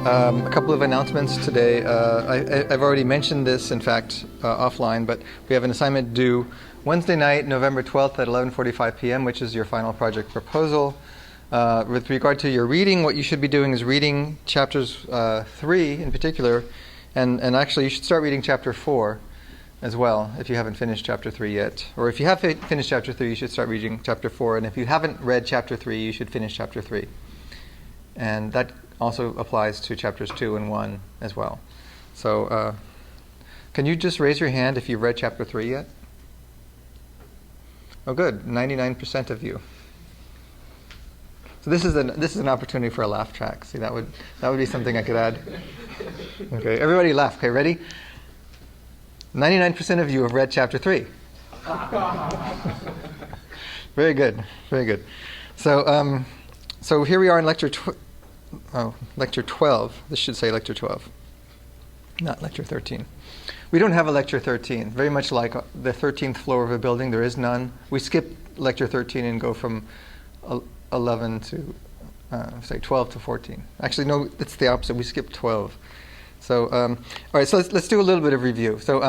A couple of announcements today. I've already mentioned this, in fact, offline, but we have an assignment due Wednesday night, November 12th at 11:45 p.m., which is your final project proposal. With regard to your reading, what you should be doing is reading chapters 3 in particular, and actually you should start reading chapter 4 as well if you haven't finished chapter 3 yet. Or if you have finished chapter 3, you should start reading chapter 4, and if you haven't read chapter 3, you should finish chapter 3. And that also applies to chapters 2 and 1 as well. So can you just raise your hand if you've read chapter 3 yet? Oh, good. 99% of you. So this is an opportunity for a laugh track. See, that would be something I could add. Okay, everybody laugh. Okay, ready? 99% of you have read chapter 3. Very good. Very good. So so here we are in lecture 12. This should say lecture 12, not lecture 13. We don't have a lecture 13. Very much like the 13th floor of a building, there is none. We skip lecture 13 and go from 11 to, say, 12 to 14. Actually, no, it's the opposite. We skip 12. So, all right, so let's do a little bit of review. So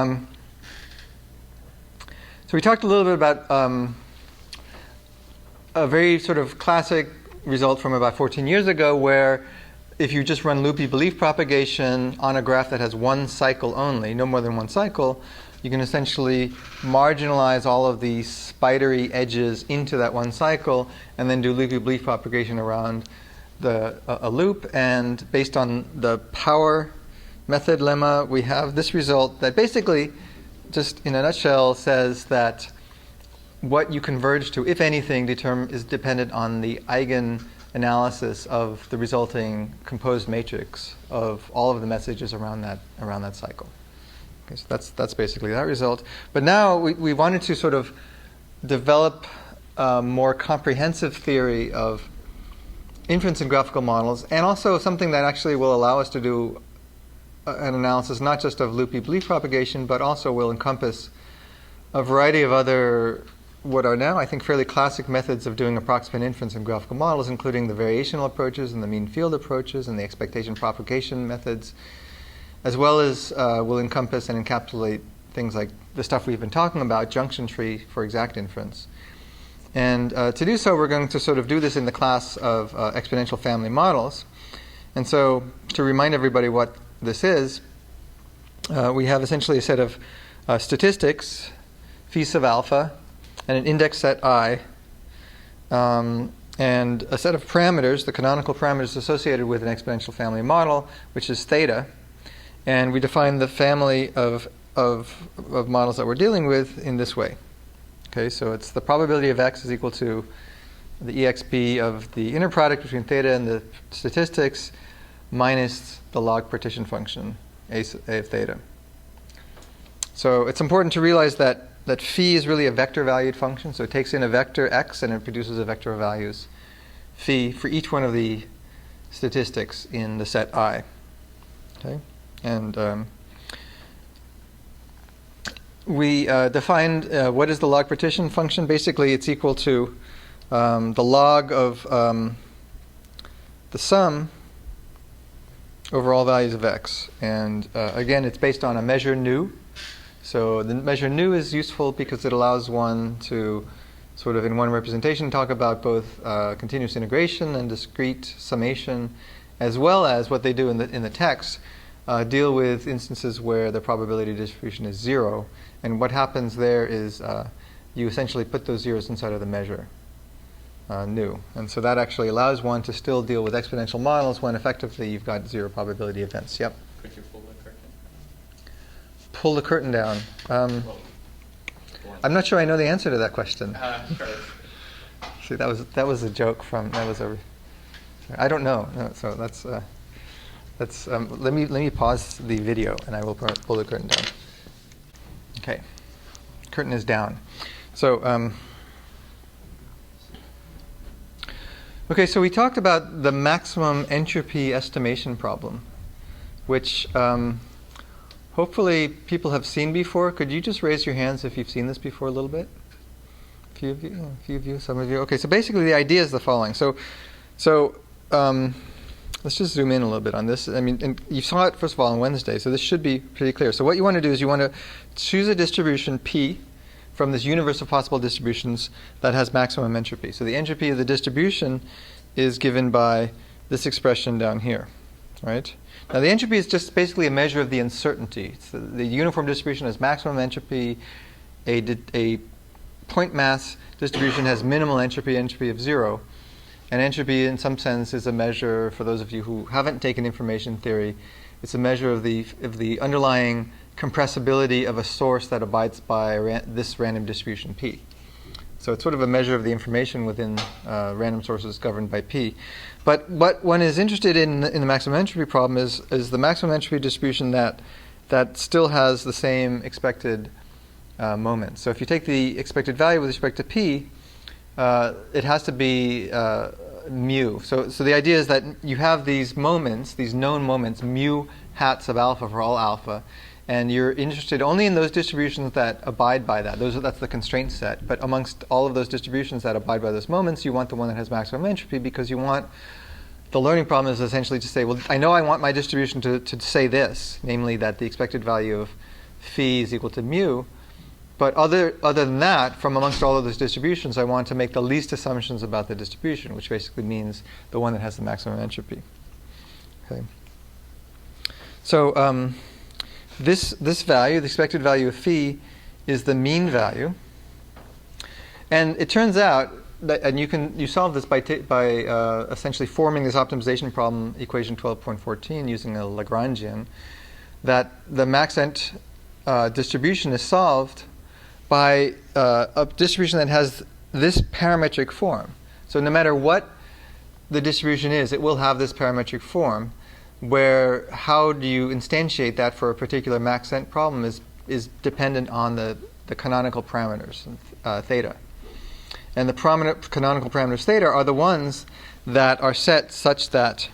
we talked a little bit about a very sort of classic result from about 14 years ago, where if you just run loopy belief propagation on a graph that has one cycle only, no more than one cycle, you can essentially marginalize all of the spidery edges into that one cycle and then do loopy belief propagation around a loop. And based on the power method lemma, we have this result that basically, just in a nutshell, says that what you converge to, if anything, is dependent on the eigen analysis of the resulting composed matrix of all of the messages around that cycle. Okay, so that's basically that result. But now we wanted to sort of develop a more comprehensive theory of inference in graphical models, and also something that actually will allow us to do an analysis not just of loopy belief propagation, but also will encompass a variety of other what are now, I think, fairly classic methods of doing approximate inference in graphical models, including the variational approaches and the mean field approaches and the expectation propagation methods, as well as will encompass and encapsulate things like the stuff we've been talking about, junction tree for exact inference. And to do so, we're going to sort of do this in the class of exponential family models. And so to remind everybody what this is, we have essentially a set of statistics, phi sub alpha, and an index set I, and a set of parameters, the canonical parameters associated with an exponential family model, which is theta. And we define the family of models that we're dealing with in this way. Okay, so it's the probability of x is equal to the exp of the inner product between theta and the statistics minus the log partition function, a of theta. So it's important to realize that phi is really a vector-valued function. So it takes in a vector x and it produces a vector of values phi for each one of the statistics in the set I. Okay, and we defined what is the log partition function. Basically, it's equal to the log of the sum over all values of x. And again, it's based on a measure nu. So the measure nu is useful because it allows one to sort of in one representation talk about both continuous integration and discrete summation, as well as what they do in the text, deal with instances where the probability distribution is 0. And what happens there is you essentially put those zeros inside of the measure. new. And so that actually allows one to still deal with exponential models when effectively you've got zero probability events. Yep. Could you pull the curtain? Pull the curtain down. I'm not sure I know the answer to that question. Sure. See, that was a joke from I don't know. No, so that's let me pause the video and I will pull the curtain down. Okay, curtain is down. So okay, so we talked about the maximum entropy estimation problem, which hopefully people have seen before. Could you just raise your hands if you've seen this before a little bit? A few of you, some of you. Okay, so basically the idea is the following. So let's just zoom in a little bit on this. I mean, and you saw it, first of all, on Wednesday, so this should be pretty clear. So what you want to do is you want to choose a distribution P from this universe of possible distributions that has maximum entropy. So the entropy of the distribution is given by this expression down here, right? Now the entropy is just basically a measure of the uncertainty. So the uniform distribution has maximum entropy. A point mass distribution has minimal entropy of 0. And entropy, in some sense, is a measure, for those of you who haven't taken information theory, it's a measure of the underlying compressibility of a source that abides by this random distribution P. So it's sort of a measure of the information within random sources governed by P. But what one is interested in the maximum entropy problem is the maximum entropy distribution that still has the same expected moment. So if you take the expected value with respect to P, it has to be mu. So the idea is that you have these moments, these known moments, mu hats of alpha for all alpha, and you're interested only in those distributions that abide by that. That's the constraint set. But amongst all of those distributions that abide by those moments, you want the one that has maximum entropy because you want the learning problem is essentially to say, well, I know I want my distribution to say this, namely that the expected value of phi is equal to mu. But other than that, from amongst all of those distributions, I want to make the least assumptions about the distribution, which basically means the one that has the maximum entropy. Okay. So this value, the expected value of phi, is the mean value. And it turns out that, and you solve this by essentially forming this optimization problem, equation 12.14, using a Lagrangian, that the maxent distribution is solved by a distribution that has this parametric form. So no matter what the distribution is, it will have this parametric form, where how do you instantiate that for a particular maxent problem is dependent on the canonical parameters, theta. And the prominent canonical parameters theta are the ones that are set such that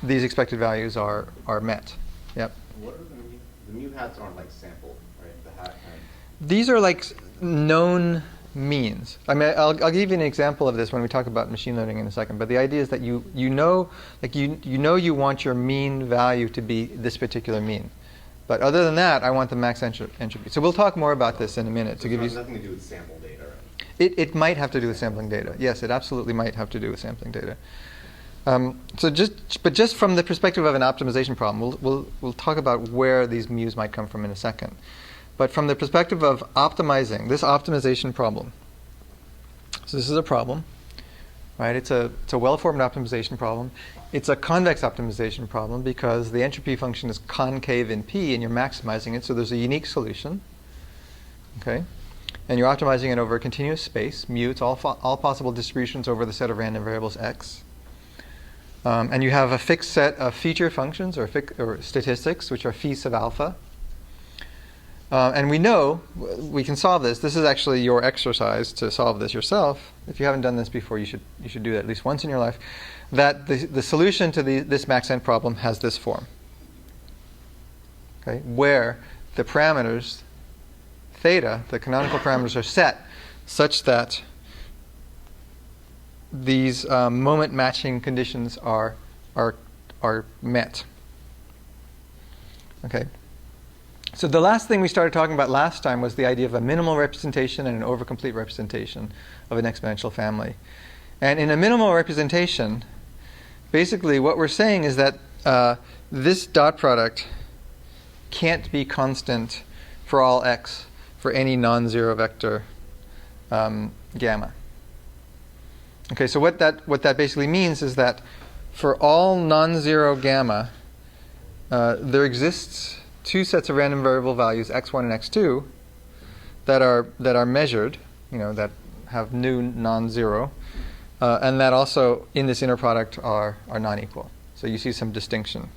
these expected values are met. Yep. What are the mu hats aren't like sampled, right? The hat kind of. These are like known means. I mean, I'll give you an example of this when we talk about machine learning in a second. But the idea is that you know you want your mean value to be this particular mean. But other than that, I want the max entropy. So we'll talk more about this in a minute. So it has nothing to do with sample data, right? It might have to do with sampling data. Yes, it absolutely might have to do with sampling data. But just from the perspective of an optimization problem, we'll talk about where these mu's might come from in a second. But from the perspective of optimizing this optimization problem, so this is a problem, right? It's a well-formed optimization problem. It's a convex optimization problem because the entropy function is concave in P, and you're maximizing it. So there's a unique solution, okay? And you're optimizing it over a continuous space, mu. It's all possible distributions over the set of random variables x. And you have a fixed set of feature functions or statistics, which are phi sub alpha. And we know we can solve this. This is actually your exercise to solve this yourself. If you haven't done this before, you should do it at least once in your life. That the solution to this maxent problem has this form. Okay, where the parameters theta, the canonical parameters, are set such that these moment matching conditions are met. Okay. So the last thing we started talking about last time was the idea of a minimal representation and an overcomplete representation of an exponential family. And in a minimal representation, basically what we're saying is that this dot product can't be constant for all x for any non-zero vector gamma. Okay, so what that basically means is that for all non-zero gamma, there exists two sets of random variable values, x1 and x2, that are measured, that have new non-zero, and that also in this inner product are non-equal. So you see some distinction.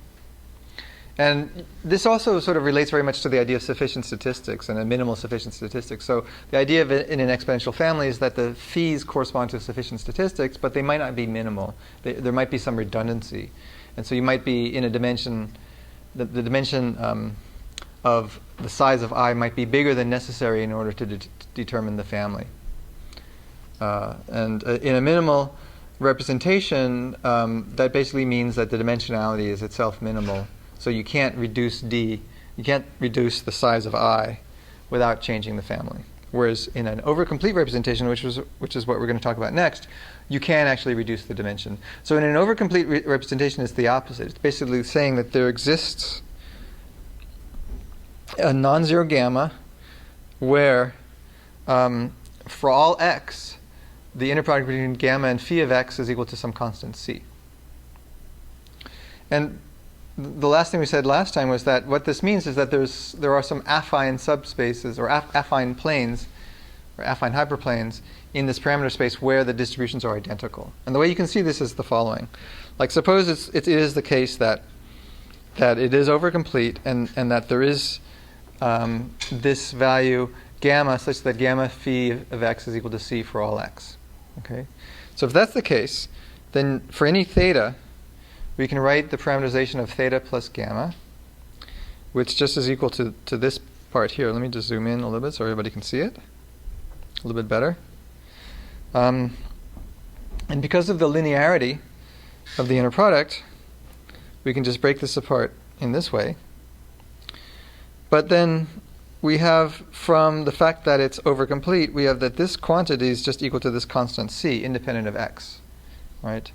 And this also sort of relates very much to the idea of sufficient statistics and a minimal sufficient statistics. So the idea of it in an exponential family is that the phis correspond to sufficient statistics, but they might not be minimal. There might be some redundancy. And so you might be in a dimension, the dimension of the size of I might be bigger than necessary in order to determine the family. And in a minimal representation, that basically means that the dimensionality is itself minimal. So you can't reduce D, you can't reduce the size of I without changing the family. Whereas in an overcomplete representation, which is what we're going to talk about next, you can actually reduce the dimension. So in an overcomplete representation, it's the opposite. It's basically saying that there exists a non-zero gamma where for all x, the inner product between gamma and phi of x is equal to some constant c. And the last thing we said last time was that what this means is that there are some affine subspaces or affine planes or affine hyperplanes in this parameter space where the distributions are identical. And the way you can see this is the following. Like suppose it is the case that it is overcomplete and that there is this value gamma such that gamma phi of x is equal to c for all x. Okay? So if that's the case, then for any theta, we can write the parameterization of theta plus gamma, which just is equal to this part here. Let me just zoom in a little bit so everybody can see it a little bit better. And because of the linearity of the inner product, we can just break this apart in this way. But then we have, from the fact that it's overcomplete, we have that this quantity is just equal to this constant c, independent of x, right?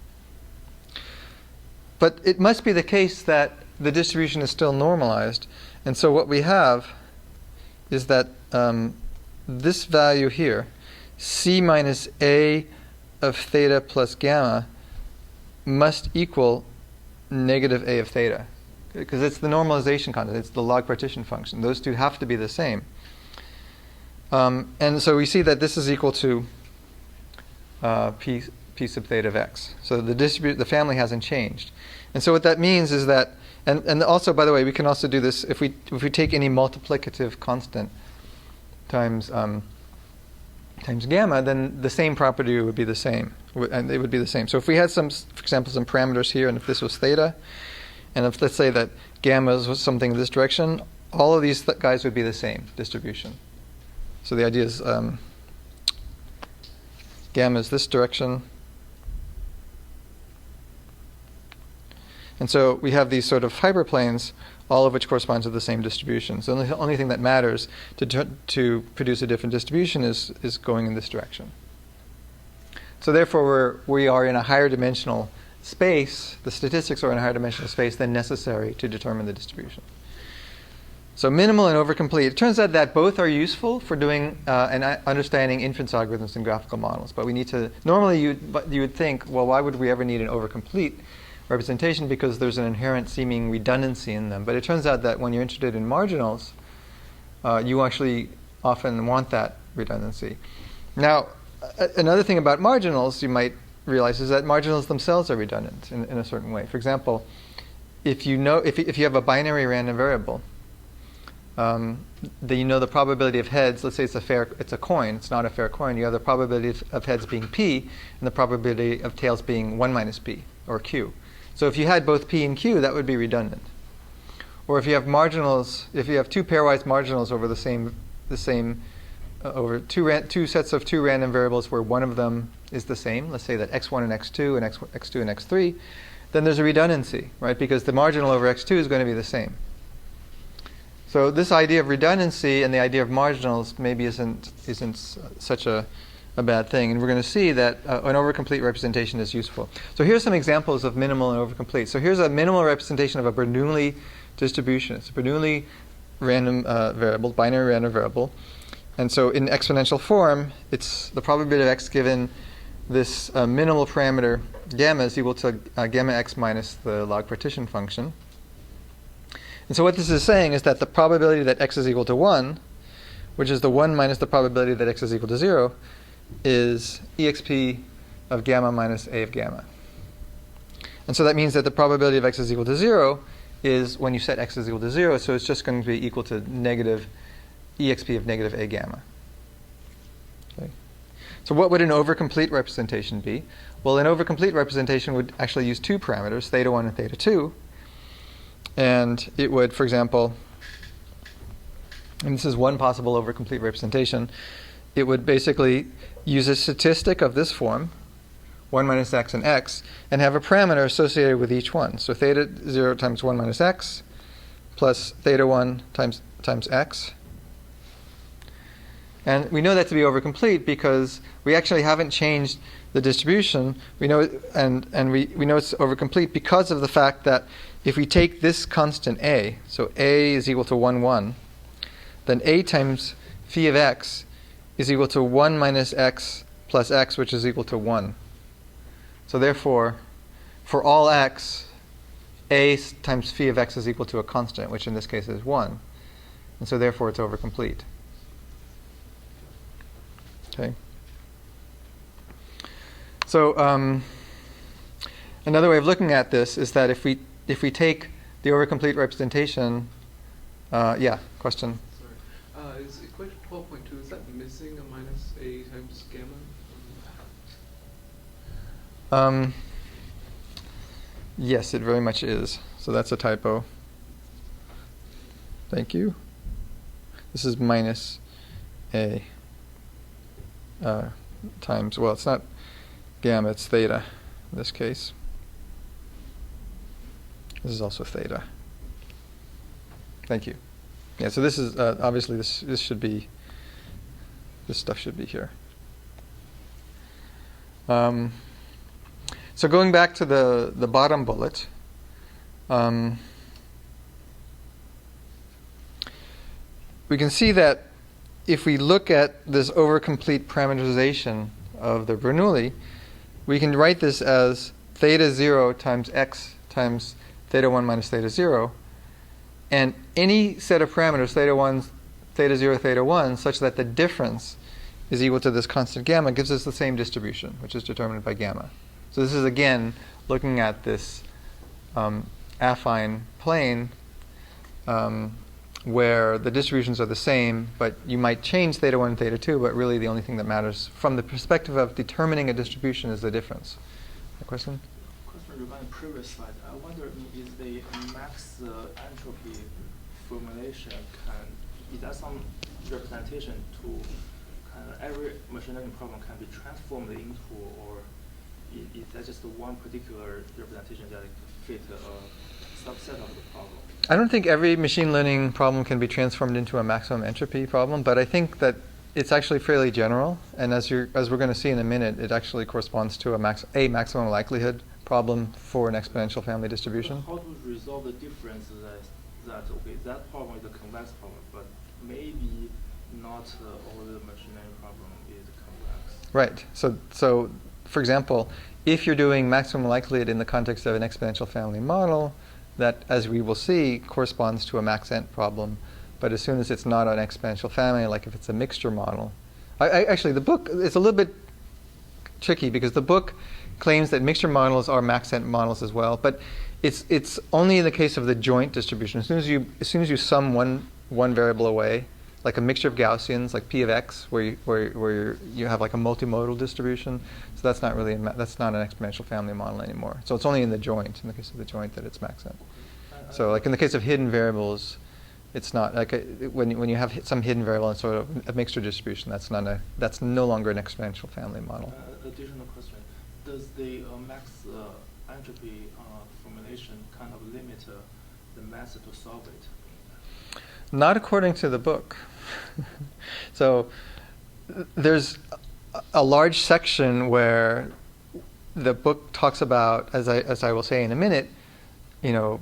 But it must be the case that the distribution is still normalized. And so what we have is that this value here, c minus a of theta plus gamma, must equal negative a of theta. Because it's the normalization constant. It's the log partition function. Those two have to be the same. And so we see that this is equal to p sub theta of x. So the family hasn't changed. And so what that means is that, and also, by the way, we can also do this if we take any multiplicative constant times gamma, then the same property would be the same, and it would be the same. So if we had some, for example, some parameters here, and if this was theta, and if let's say that gamma was something in this direction, all of these guys would be the same distribution. So the idea is gamma is this direction. And so we have these sort of hyperplanes, all of which correspond to the same distribution. So the only thing that matters to produce a different distribution is going in this direction. So therefore, we are in a higher dimensional space. The statistics are in a higher dimensional space than necessary to determine the distribution. So minimal and overcomplete. It turns out that both are useful for doing and understanding inference algorithms and graphical models. But we need to, normally you would think, well, why would we ever need an overcomplete representation? Because there's an inherent seeming redundancy in them. But it turns out that when you're interested in marginals, you actually often want that redundancy. Now, another thing about marginals you might realize is that marginals themselves are redundant in a certain way. For example, if you have a binary random variable, then you know the probability of heads. Let's say it's a coin. It's not a fair coin. You have the probability of heads being p, and the probability of tails being 1 minus p, or q. So if you had both p and q, that would be redundant. Or if you have marginals, if you have two pairwise marginals over over two sets of two random variables where one of them is the same, let's say that x1 and x2 and x2 and x3, then there's a redundancy, right? Because the marginal over x2 is going to be the same. So this idea of redundancy and the idea of marginals maybe isn't such a bad thing. And we're going to see that an overcomplete representation is useful. So here's some examples of minimal and overcomplete. So here's a minimal representation of a Bernoulli distribution. It's a Bernoulli random variable, binary random variable. And so in exponential form, it's the probability of x given this minimal parameter gamma is equal to gamma x minus the log partition function. And so what this is saying is that the probability that x is equal to 1, which is the 1 minus the probability that x is equal to 0, is exp of gamma minus a of gamma. And so that means that the probability of x is equal to 0 is when you set x is equal to 0, so it's just going to be equal to negative exp of negative a gamma. Okay. So what would an overcomplete representation be? Well, an overcomplete representation would actually use two parameters, theta 1 and theta 2. And it would, for example, and this is one possible overcomplete representation, it would basically use a statistic of this form, 1 minus x and x, and have a parameter associated with each one. So theta 0 times 1 minus x plus theta 1 times x. And we know that to be overcomplete because we actually haven't changed the distribution. We know we know it's overcomplete because of the fact that if we take this constant a, so a is equal to 1, 1, then a times phi of x is equal to 1 minus x plus x, which is equal to 1. So therefore, for all x, a times phi of x is equal to a constant, which in this case is 1. And so therefore, it's overcomplete. Okay. So another way of looking at this is that if we take the overcomplete representation, yeah, question? Sorry. Is equation 12.2, is that missing a minus a times gamma? Yes, it very much is. So that's a typo. Thank you. This is minus a times, well, it's not gamma, it's theta in this case. This is also theta. Thank you. Yeah, so this is obviously this should be, this stuff should be here. So going back to the bottom bullet, we can see that if we look at this overcomplete parameterization of the Bernoulli, we can write this as theta 0 times x times theta 1 minus theta 0. And any set of parameters, theta 1, theta 0, theta 1, such that the difference is equal to this constant gamma gives us the same distribution, which is determined by gamma. So this is, again, looking at this affine plane where the distributions are the same, but you might change theta 1 and theta 2, but really the only thing that matters from the perspective of determining a distribution is the difference. A question? Question regarding the previous slide. I wonder is the max entropy formulation is that some representation to kind of every machine learning problem can be transformed into, or is that just one particular representation that fit a subset of the problem? I don't think every machine learning problem can be transformed into a maximum entropy problem, but I think that it's actually fairly general. And as we're going to see in a minute, it actually corresponds to a maximum likelihood problem for an exponential family distribution. How to resolve the difference that okay, that problem is a convex problem, but maybe not all the machine learning problem is convex. Right. So for example, if you're doing maximum likelihood in the context of an exponential family model, that, as we will see, corresponds to a max-ent problem. But as soon as it's not an exponential family, like if it's a mixture model. Actually, the book is a little bit tricky because the book claims that mixture models are max-ent models as well. But it's only in the case of the joint distribution. As soon as you sum one variable away, like a mixture of Gaussians, like P of x, where you have like a multimodal distribution. So that's not really that's not an exponential family model anymore. So it's only in the joint, in the case of the joint, that it's max-ent. So like in the case of hidden variables, it's not like when you have some hidden variable in sort of a mixture distribution. That's no longer an exponential family model. Additional question: does the max entropy formulation kind of limit the method to solve it? Not according to the book. So there's a large section where the book talks about, as I will say in a minute,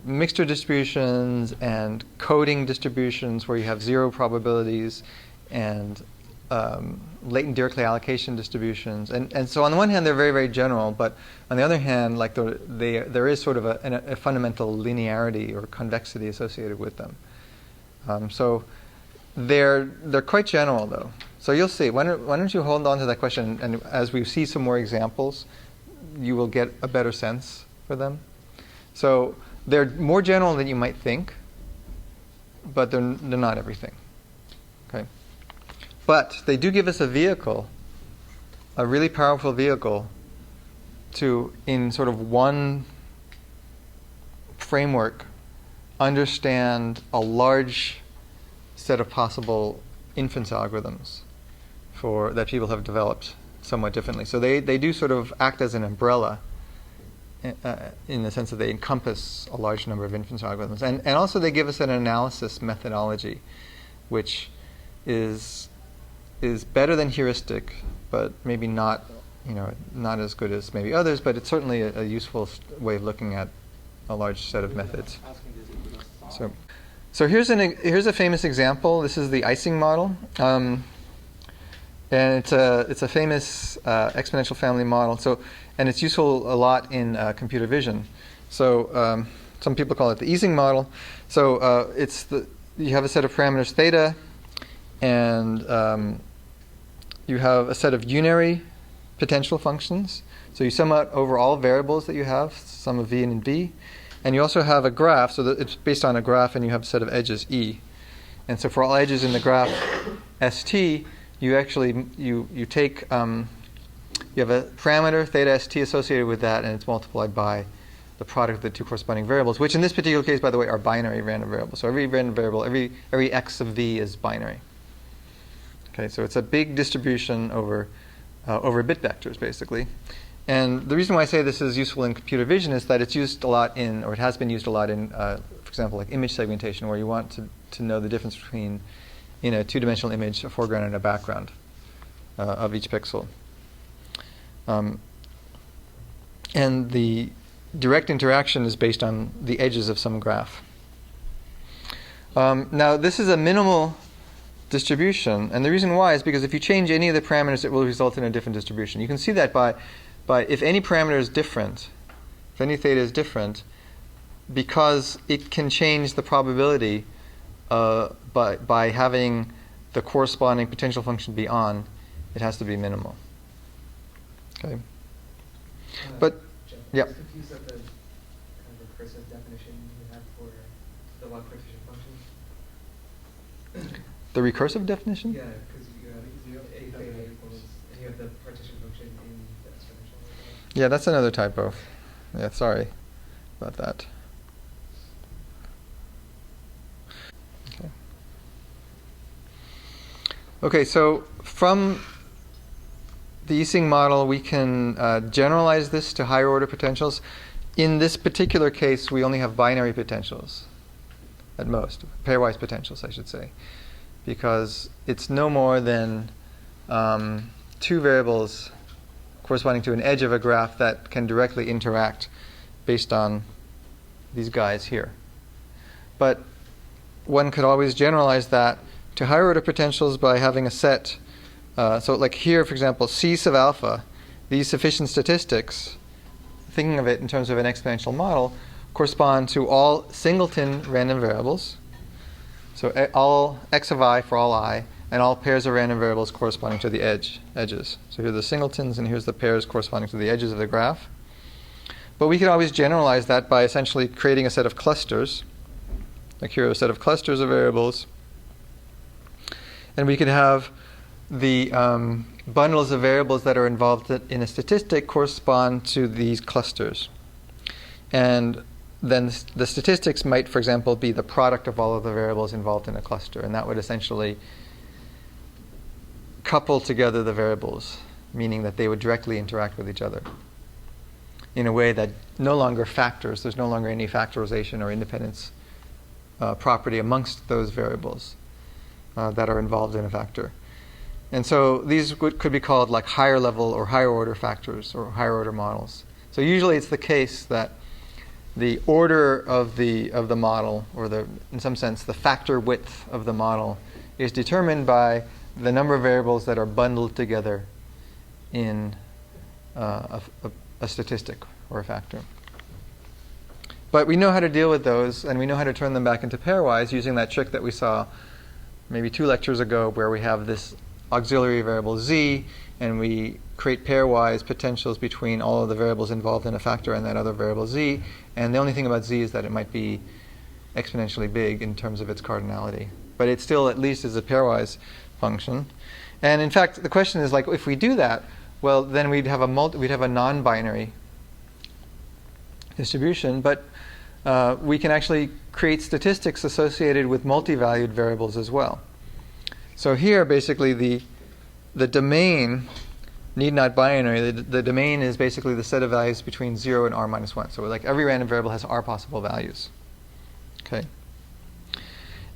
mixture distributions and coding distributions where you have zero probabilities and latent Dirichlet allocation distributions. And so on the one hand, they're very, very general, but on the other hand, like there is sort of a fundamental linearity or convexity associated with them. So they're quite general, though. So you'll see. Why don't you hold on to that question, and as we see some more examples, you will get a better sense for them. So they're more general than you might think, but they're not everything. Okay. But they do give us a vehicle, a really powerful vehicle, to, in sort of one framework, understand a large set of possible inference algorithms that people have developed somewhat differently. So they do sort of act as an umbrella in the sense that they encompass a large number of inference algorithms. And also they give us an analysis methodology, which is better than heuristic, but maybe not as good as maybe others, but it's certainly a useful way of looking at a large set of methods. So here's a famous example. This is the Ising model, and it's a famous exponential family model. And it's useful a lot in computer vision. So some people call it the Ising model. So you have a set of parameters theta, and you have a set of unary potential functions. So you sum out over all variables that you have, sum of v and v. And you also have a graph, so that it's based on a graph, and you have a set of edges e. And so for all edges in the graph st, you actually you take you have a parameter theta st associated with that, and it's multiplied by the product of the two corresponding variables, which in this particular case, by the way, are binary random variables. So every random variable, every x of v is binary. Okay, so it's a big distribution over bit vectors, basically. And the reason why I say this is useful in computer vision is that it's used a lot in, or it has been used a lot in, for example, like image segmentation, where you want to know the difference between, in a two-dimensional image, a foreground and a background of each pixel. And the direct interaction is based on the edges of some graph. Now, this is a minimal distribution, and the reason why is because if you change any of the parameters, it will result in a different distribution. You can see that by if any parameter is different, if any theta is different, because it can change the probability by having the corresponding potential function be on, it has to be minimal. Okay. But Jeff, yeah. I was confused at the kind of recursive definition you have for the log partition function. The recursive definition? Yeah, because you have a theta equals, and you have the partition function in the exponential. Yeah, that's another typo. Yeah, sorry about that. Okay, so from the Ising model, we can generalize this to higher order potentials. In this particular case, we only have binary potentials at most, pairwise potentials, I should say, because it's no more than two variables corresponding to an edge of a graph that can directly interact based on these guys here. But one could always generalize that to higher order potentials by having a set. So like here, for example, C sub alpha, these sufficient statistics, thinking of it in terms of an exponential model, correspond to all singleton random variables. So all x of I for all I, and all pairs of random variables corresponding to the edges. So here are the singletons, and here's the pairs corresponding to the edges of the graph. But we can always generalize that by essentially creating a set of clusters. Like here are a set of clusters of variables. And we could have the bundles of variables that are involved in a statistic correspond to these clusters. And then the statistics might, for example, be the product of all of the variables involved in a cluster. And that would essentially couple together the variables, meaning that they would directly interact with each other in a way that no longer factors. There's no longer any factorization or independence property amongst those variables that are involved in a factor. And so these could be called like higher level or higher order factors or higher order models. So usually it's the case that the order of the model, or in some sense the factor width of the model, is determined by the number of variables that are bundled together in a statistic or a factor. But we know how to deal with those, and we know how to turn them back into pairwise using that trick that we saw maybe 2 lectures ago, where we have this auxiliary variable z, and we create pairwise potentials between all of the variables involved in a factor and that other variable z. And the only thing about z is that it might be exponentially big in terms of its cardinality. But it still at least is a pairwise function. And in fact, the question is, like, if we do that, well, then we'd have a non-binary distribution. But we can actually create statistics associated with multivalued variables as well. So here, basically, the domain need not binary. The domain is basically the set of values between 0 and r minus 1. So like every random variable has r possible values. Okay.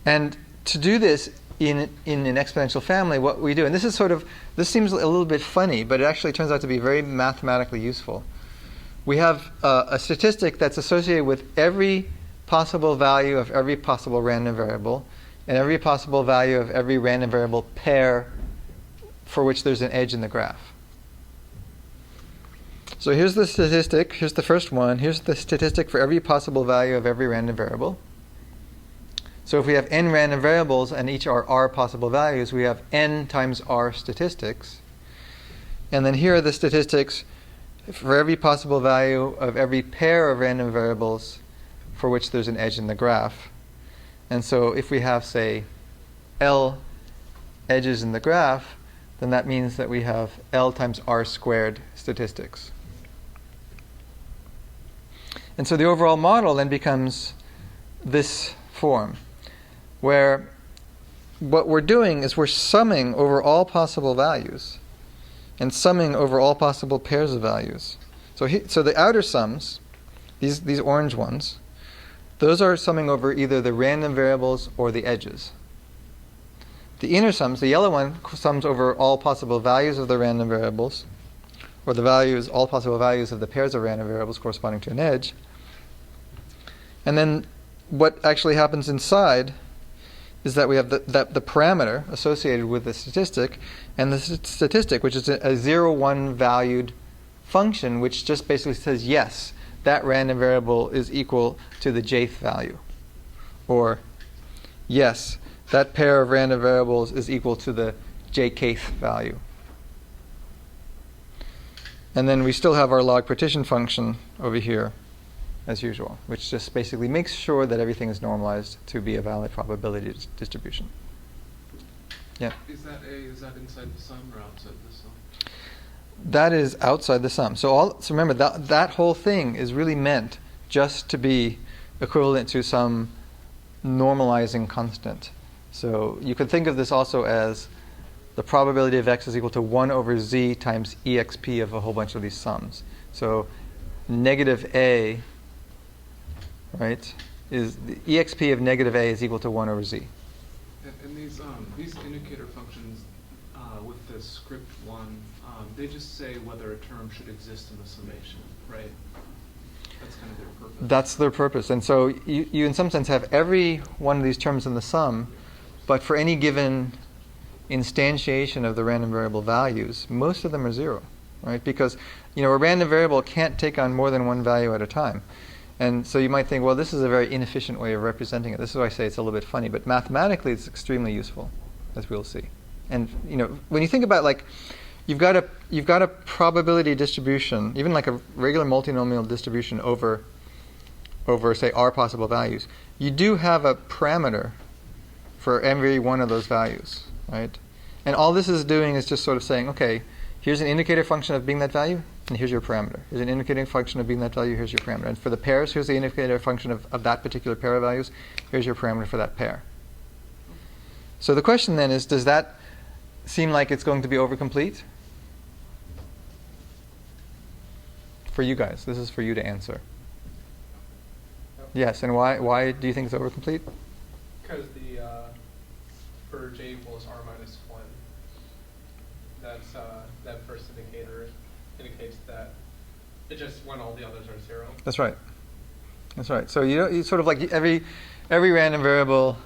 And to do this in an exponential family, what we do, and this seems a little bit funny, but it actually turns out to be very mathematically useful. We have a statistic that's associated with every possible value of every possible random variable and every possible value of every random variable pair for which there's an edge in the graph. So here's the statistic. Here's the first one. Here's the statistic for every possible value of every random variable. So if we have n random variables and each are r possible values, we have n times r statistics. And then here are the statistics for every possible value of every pair of random variables for which there's an edge in the graph. And so if we have, say, L edges in the graph, then that means that we have L times r squared statistics. And so the overall model then becomes this form, where what we're doing is we're summing over all possible values and summing over all possible pairs of values. So the outer sums, these orange ones, those are summing over either the random variables or the edges. The inner sums, the yellow one, sums over all possible values of the random variables, or all possible values of the pairs of random variables corresponding to an edge. And then what actually happens inside is that we have the parameter associated with the statistic, and the statistic, which is a 0, 1 valued function, which just basically says, yes, that random variable is equal to the jth value. Or, yes, that pair of random variables is equal to the jkth value. And then we still have our log partition function over here, as usual, which just basically makes sure that everything is normalized to be a valid probability distribution. Yeah? Is that inside the sum or outside the sum? That is outside the sum. So remember, that whole thing is really meant just to be equivalent to some normalizing constant. So you could think of this also as the probability of x is equal to 1 over z times exp of a whole bunch of these sums. So negative a, right, is the exp of negative a is equal to 1 over z. And these indicator functions with the script one, they just say whether a term should exist in the summation, right? That's kind of their purpose. That's their purpose. And so you in some sense have every one of these terms in the sum, but for any given instantiation of the random variable values, most of them are 0, right? Because a random variable can't take on more than one value at a time. And so you might think, well, this is a very inefficient way of representing it. This is why I say it's a little bit funny, but mathematically it's extremely useful, as we'll see. And when you think about, like, you've got a probability distribution, even like a regular multinomial distribution over say r possible values, you do have a parameter for every one of those values, right? And all this is doing is just sort of saying, okay, here's an indicator function of being that value, and here's your parameter. Here's an indicator function of being that value, here's your parameter. And for the pairs, here's the indicator function of that particular pair of values, here's your parameter for that pair. So the question then is, does that seem like it's going to be overcomplete? For you guys, this is for you to answer. Yes, and why do you think it's overcomplete? Because for j equals r minus 1, that first indicator indicates that it just when all the others are 0. That's right. That's right. So you sort of like every random variable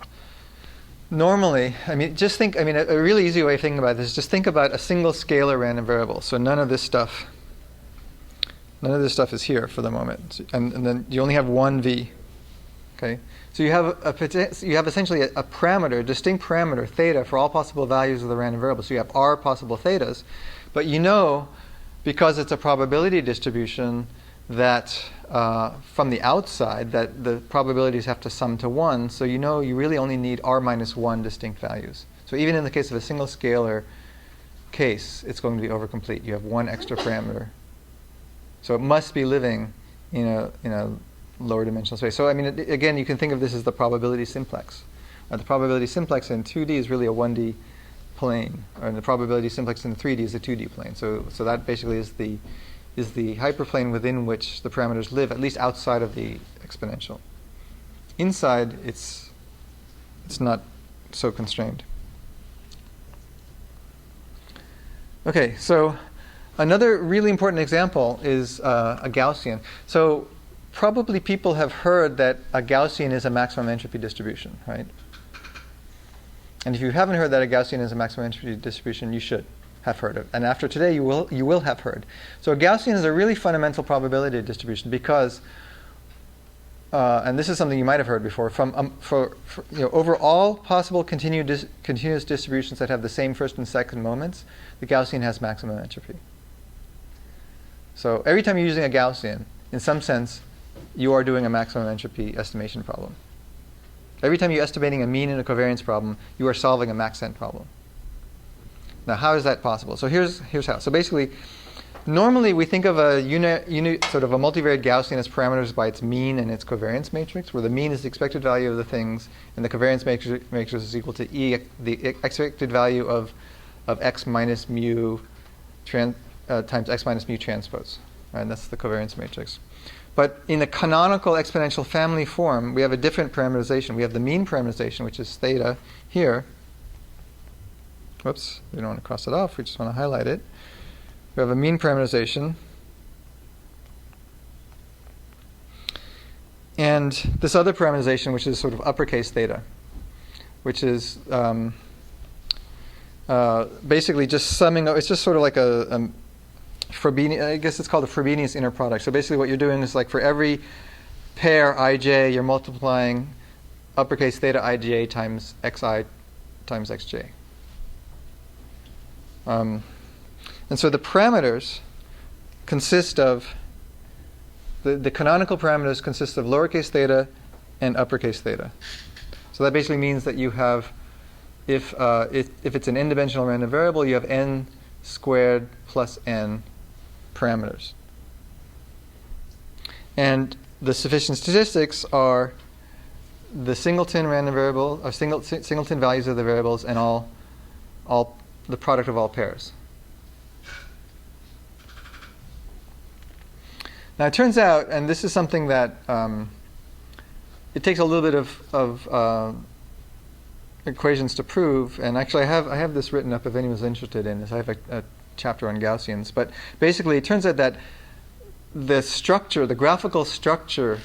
Normally, I mean, just think, I mean, a really easy way of thinking about this is just think about a single scalar random variable. So none of this stuff is here for the moment. And then you only have one v. Okay? So you have essentially a parameter, a distinct parameter, theta, for all possible values of the random variable. So you have r possible thetas. But you know, because it's a probability distribution, that from the outside, that the probabilities have to sum to 1. So you know you really only need r minus 1 distinct values. So even in the case of a single scalar case, it's going to be overcomplete. You have one extra parameter. So it must be living in a lower dimensional space. So I mean, again, you can think of this as the probability simplex. The probability simplex in 2D is really a 1D plane, or the probability simplex in 3D is a 2D plane. So that basically is the hyperplane within which the parameters live, at least outside of the exponential. Inside, it's not so constrained. Okay, so another really important example is a Gaussian. So probably people have heard that a Gaussian is a maximum entropy distribution, right? And if you haven't heard that a Gaussian is a maximum entropy distribution, you should have heard it. And after today, you will have heard. So a Gaussian is a really fundamental probability distribution because, and this is something you might have heard before, over all possible continuous distributions that have the same first and second moments, the Gaussian has maximum entropy. So every time you're using a Gaussian, in some sense, you are doing a maximum entropy estimation problem. Every time you're estimating a mean in a covariance problem, you are solving a maxent problem. Now, how is that possible? So here's how. So basically, normally we think of a sort of a multivariate Gaussian as parameters by its mean and its covariance matrix, where the mean is the expected value of the things, and the covariance matrix is equal to E, the expected value of x minus mu times x minus mu transpose. Right? And that's the covariance matrix. But in the canonical exponential family form, we have a different parameterization. We have the mean parameterization, which is theta here. Whoops, we don't want to cross it off. We just want to highlight it. We have a mean parameterization. And this other parameterization, which is sort of uppercase theta, which is basically just summing up. It's just sort of like a Frobenius, I guess it's called a Frobenius inner product. So basically what you're doing is like for every pair ij, you're multiplying uppercase theta ij times xi times xj. And so the parameters consist of, the canonical parameters consist of lowercase theta and uppercase theta. So that basically means that you have, if it's an n-dimensional random variable, you have n squared plus n parameters. And the sufficient statistics are the singleton random variable, or singleton values of the variables, and all the product of all pairs. Now it turns out, and this is something that it takes a little bit of equations to prove, and actually I have this written up if anyone's interested in this. I have a chapter on Gaussians, but basically it turns out that the structure, the graphical structure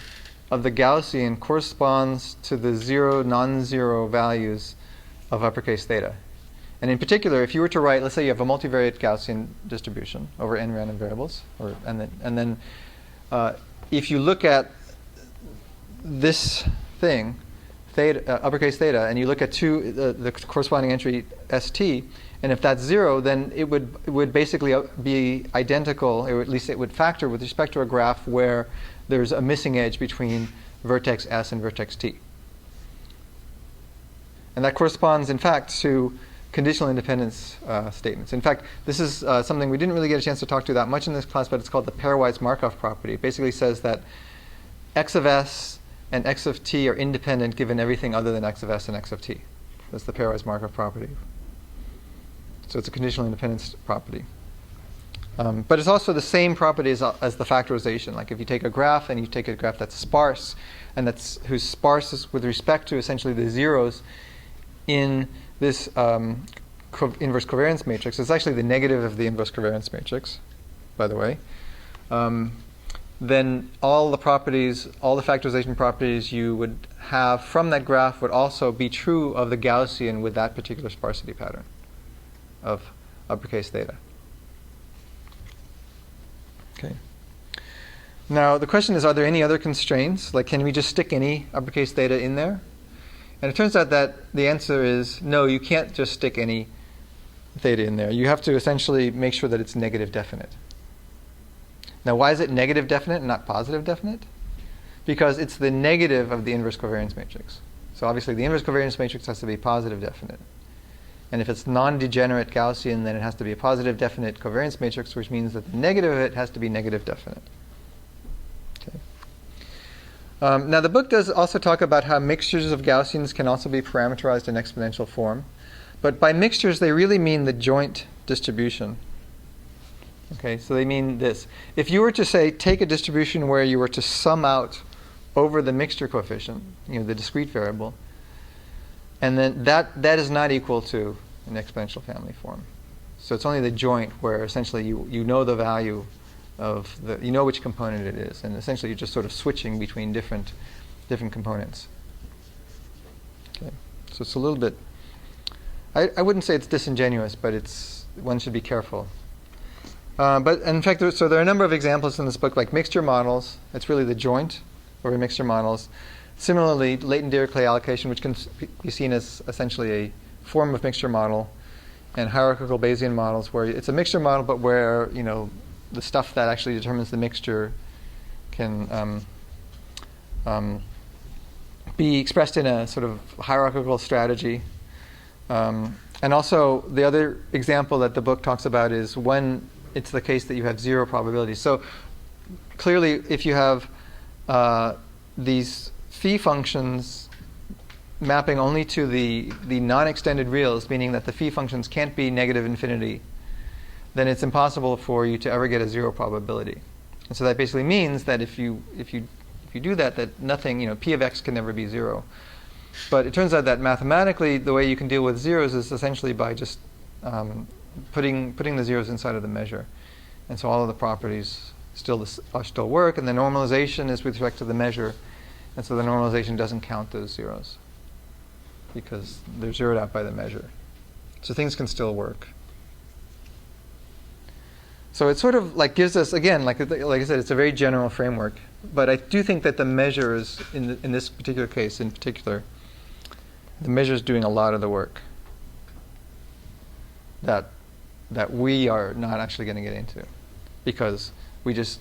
of the Gaussian corresponds to the zero, non-zero values of uppercase theta. And in particular, if you were to write, let's say you have a multivariate Gaussian distribution over n random variables, and then if you look at this thing, theta, uppercase theta, and you look at the corresponding entry st, and if that's 0, then it would basically be identical, or at least it would factor with respect to a graph where there's a missing edge between vertex s and vertex t. And that corresponds, in fact, to conditional independence statements. In fact, this is something we didn't really get a chance to talk to that much in this class, but it's called the pairwise Markov property. It basically says that x of s and x of t are independent given everything other than x of s and x of t. That's the pairwise Markov property. So it's a conditional independence property. But it's also the same property as the factorization. Like if you take a graph and you take a graph that's sparse, and whose sparse is with respect to essentially the zeros in this inverse covariance matrix. It's actually the negative of the inverse covariance matrix, by the way. Then all the properties, all the factorization properties you would have from that graph would also be true of the Gaussian with that particular sparsity pattern of uppercase theta. Okay. Now the question is, are there any other constraints? Like, can we just stick any uppercase theta in there? And it turns out that the answer is no, you can't just stick any theta in there. You have to essentially make sure that it's negative definite. Now, why is it negative definite and not positive definite? Because it's the negative of the inverse covariance matrix. So obviously the inverse covariance matrix has to be positive definite. And if it's non-degenerate Gaussian, then it has to be a positive definite covariance matrix, which means that the negative of it has to be negative definite. Okay. Now the book does also talk about how mixtures of Gaussians can also be parameterized in exponential form. But by mixtures, they really mean the joint distribution. Okay, so they mean this. If you were to say, take a distribution where you were to sum out over the mixture coefficient, the discrete variable, and then that is not equal to an exponential family form. So it's only the joint where essentially you know the value of you know which component it is, and essentially you're just sort of switching between different components. Okay, so it's a little bit. I wouldn't say it's disingenuous, but one should be careful. But in fact, so there are a number of examples in this book, like mixture models. It's really the joint over mixture models. Similarly, latent Dirichlet allocation, which can be seen as essentially a form of mixture model, and hierarchical Bayesian models, where it's a mixture model, but where the stuff that actually determines the mixture can be expressed in a sort of hierarchical strategy. And also, the other example that the book talks about is when it's the case that you have zero probability. So clearly, if you have these phi functions mapping only to the non-extended reals, meaning that the phi functions can't be negative infinity, then it's impossible for you to ever get a zero probability. And so that basically means that if you do that nothing, p of x can never be zero. But it turns out that mathematically, the way you can deal with zeros is essentially by just putting the zeros inside of the measure. And so all of the properties still work, and the normalization is with respect to the measure. And so the normalization doesn't count those zeros because they're zeroed out by the measure. So things can still work. So it sort of gives us, again, like I said, it's a very general framework. But I do think that the measures, in this particular case in particular, the measure is doing a lot of the work that we are not actually going to get into, because we just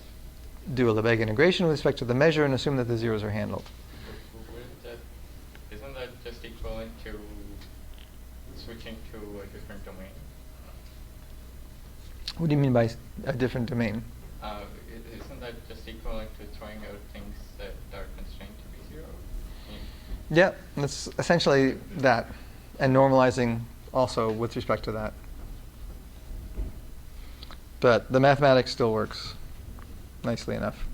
do a Lebesgue integration with respect to the measure and assume that the zeros are handled. Isn't that just equivalent to switching to a different domain? What do you mean by a different domain? Isn't that just equivalent to throwing out things that are constrained to be zero? Yeah, that's essentially that, and normalizing also with respect to that. But the mathematics still works nicely enough.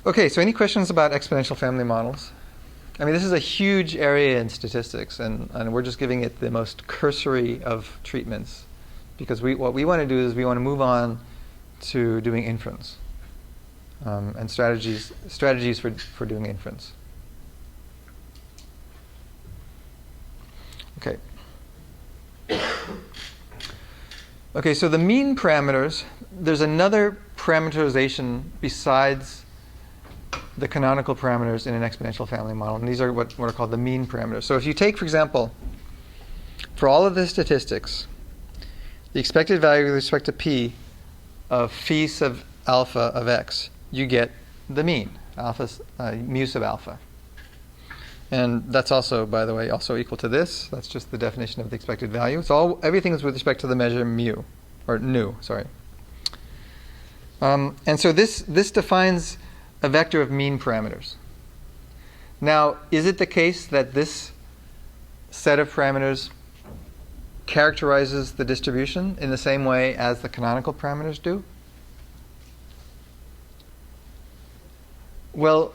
Okay, so any questions about exponential family models? I mean, this is a huge area in statistics, and we're just giving it the most cursory of treatments, because what we want to do is we want to move on to doing inference and strategies for doing inference. Okay. Okay, so the mean parameters, there's another parameterization besides the canonical parameters in an exponential family model, and these are what are called the mean parameters. So if you take, for example, for all of the statistics, the expected value with respect to p of phi sub alpha of x, you get the mean, mu sub alpha. And that's also, by the way, also equal to this. That's just the definition of the expected value. So everything is with respect to the measure mu, or nu, sorry. And so this defines a vector of mean parameters. Now, is it the case that this set of parameters characterizes the distribution in the same way as the canonical parameters do? Well,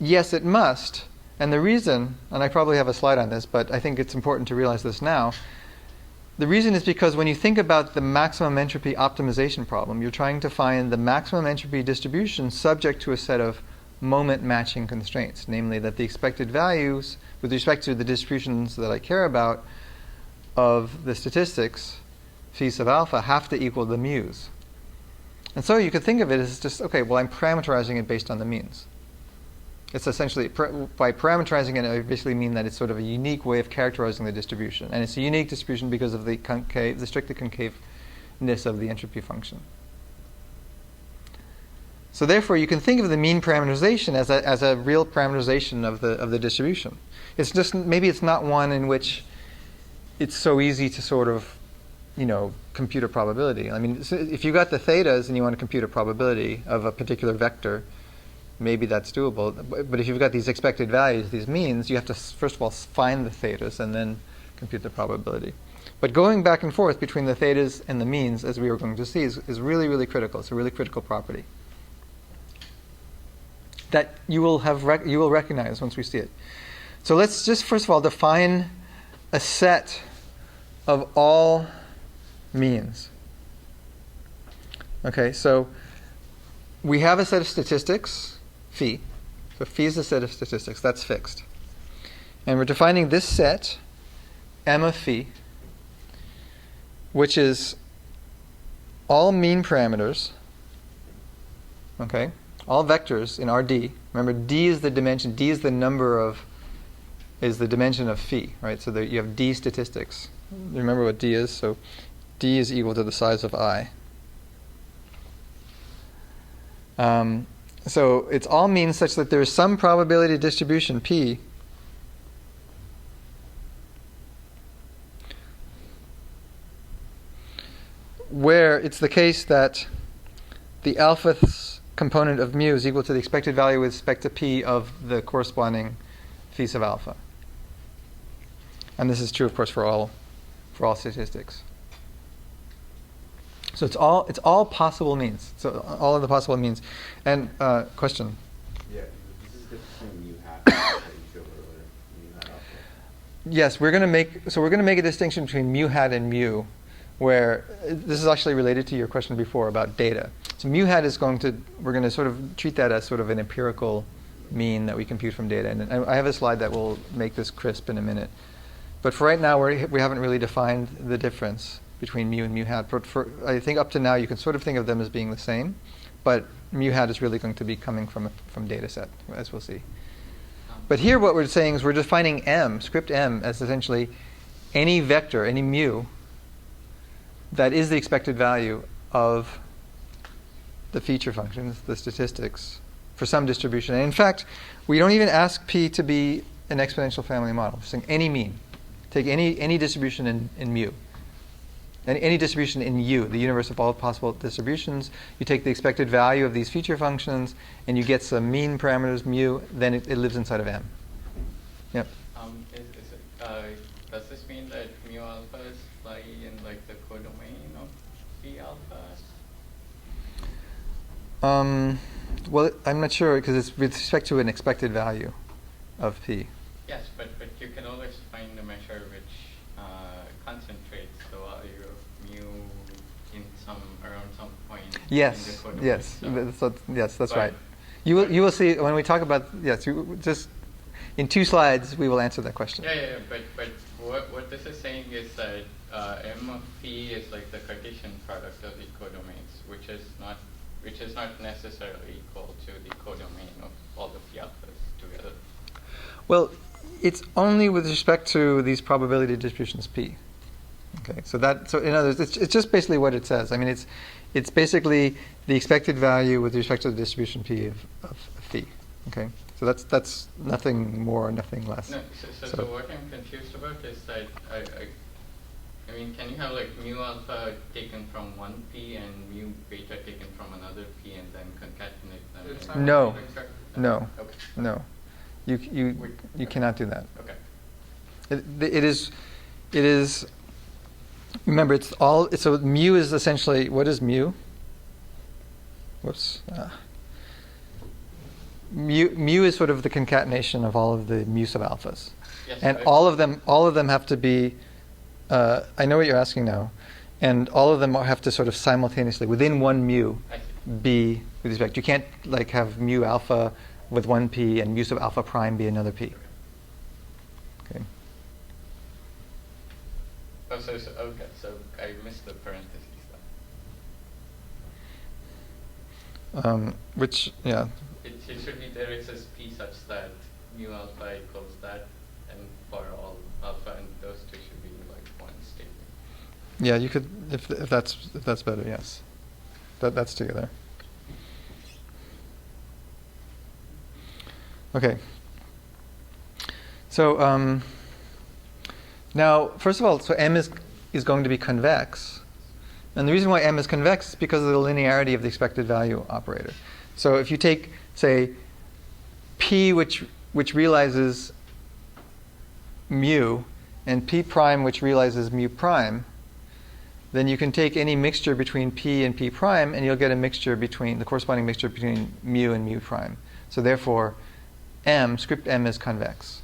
yes, it must. And the reason, and I probably have a slide on this, but I think it's important to realize this now. The reason is because when you think about the maximum entropy optimization problem, you're trying to find the maximum entropy distribution subject to a set of moment matching constraints, namely that the expected values with respect to the distributions that I care about of the statistics, phi sub alpha, have to equal the mu's. And so you could think of it as just, okay, well, I'm parameterizing it based on the means. It's essentially, by parameterizing it, I basically mean that it's sort of a unique way of characterizing the distribution. And it's a unique distribution because of the strictly concaveness of the entropy function. So therefore, you can think of the mean parameterization as a real parameterization of the distribution. It's just, maybe it's not one in which it's so easy to sort of, compute a probability. I mean, if you got the thetas and you want to compute a probability of a particular vector, maybe that's doable. But if you've got these expected values, these means, you have to first of all find the thetas and then compute the probability. But going back and forth between the thetas and the means, as we were going to see, is really, really critical. It's a really critical property that you will recognize once we see it. So let's just first of all define a set of all means. Okay, so we have a set of statistics, phi. So phi is a set of statistics. That's fixed. And we're defining this set, m of phi, which is all mean parameters, okay, all vectors in Rd. Remember, d is the dimension. D is the dimension of phi, right? So you have d statistics. Remember what d is? So d is equal to the size of I. So it's all means such that there is some probability distribution p where it's the case that the alpha component of mu is equal to the expected value with respect to p of the corresponding phi sub alpha. And this is true, of course, for all statistics. So it's all possible means. So all of the possible means. And question. Yeah, this is different from mu hat that you showed earlier. Mu hat alpha. Yes, we're going to make a distinction between mu hat and mu, where this is actually related to your question before about data. So mu hat is we're going to sort of treat that as sort of an empirical mean that we compute from data. And I have a slide that will make this crisp in a minute. But for right now, we haven't really defined the difference between mu and mu hat. But I think up to now, you can sort of think of them as being the same. But mu hat is really going to be coming from data set, as we'll see. But here what we're saying is we're defining m, script m, as essentially any vector, any mu, that is the expected value of the feature functions, the statistics, for some distribution. And in fact, we don't even ask p to be an exponential family model. We're saying any mean. Take any distribution in mu. And any distribution in U, the universe of all possible distributions. You take the expected value of these feature functions, and you get some mean parameters, mu, then it lives inside of M. Yep. Does this mean that mu alpha is lying in like the codomain of phi alpha? Well, I'm not sure, because it's with respect to an expected value of P. Yes, but you can always find a measure which concentrates the value of mu around some point. Yes, in the yes, codomain. yes, that's right. You will see when we talk about just in 2 slides we will answer that question. Yeah. But what this is saying is that m of phi is like the Cartesian product of the codomains, which is not necessarily equal to the codomain of all the phi alphas together. Well, it's only with respect to these probability distributions P. Okay, so in other words, it's just basically what it says. I mean, it's basically the expected value with respect to the distribution P of phi. Okay, so that's nothing more, nothing less. No, so what I'm confused about is that I mean, can you have like mu alpha taken from one p and mu beta taken from another p and then concatenate them? No. Okay. No. You cannot do that. Okay. It is. Remember, it's all. So mu is essentially, what is mu? Whoops. Mu is sort of the concatenation of all of the mu sub alphas, Yes, and all of them have to be. I know what you're asking now, and all of them have to sort of simultaneously within one mu be with respect. You can't like have mu alpha with one p and mu sub alpha prime be another p. Okay. Oh, okay, so I missed the parentheses then. Which, yeah. It should be there exists p such that mu alpha equals that, and for all alpha, and those two should be like one statement. Yeah, you could, if that's better, yes. That's together. Okay. So now, first of all, so M is going to be convex. And the reason why M is convex is because of the linearity of the expected value operator. So if you take, say, P which realizes mu, and P prime which realizes mu prime, then you can take any mixture between P and P prime, and you'll get a mixture between, the corresponding mixture between mu and mu prime. So therefore, M, script M is convex.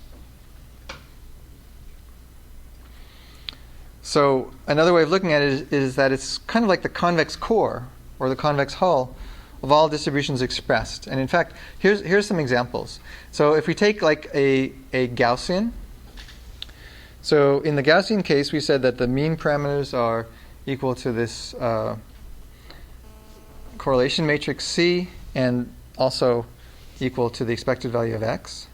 So another way of looking at it is that it's kind of like the convex core, or the convex hull, of all distributions expressed. And in fact, here's some examples. So if we take like a Gaussian, so in the Gaussian case, we said that the mean parameters are equal to this correlation matrix C, and also equal to the expected value of x.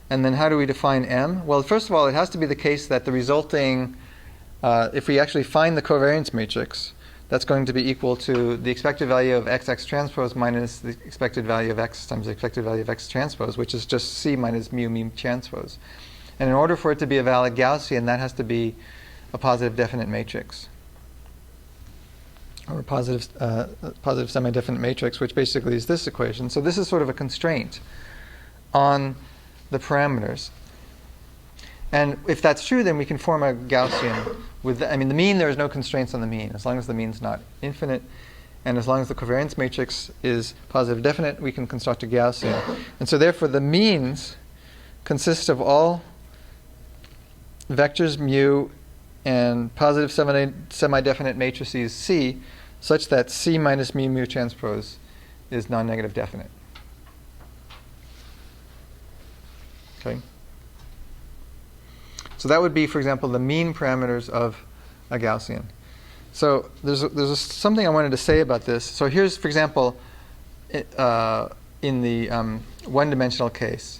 And then how do we define M? Well, first of all, it has to be the case that the resulting, if we actually find the covariance matrix, that's going to be equal to the expected value of x transpose minus the expected value of x times the expected value of x transpose, which is just C minus mu transpose. And in order for it to be a valid Gaussian, that has to be a positive definite matrix, or a positive semi-definite matrix, which basically is this equation. So this is sort of a constraint on the parameters. And if that's true, then we can form a Gaussian with the mean, there is no constraints on the mean. As long as the mean's not infinite, and as long as the covariance matrix is positive definite, we can construct a Gaussian. And so therefore, the means consist of all vectors mu and positive semi-definite matrices C, such that C minus mu transpose is non-negative definite. Okay. So that would be, for example, the mean parameters of a Gaussian. So there's something I wanted to say about this. So here's, for example, in the one-dimensional case,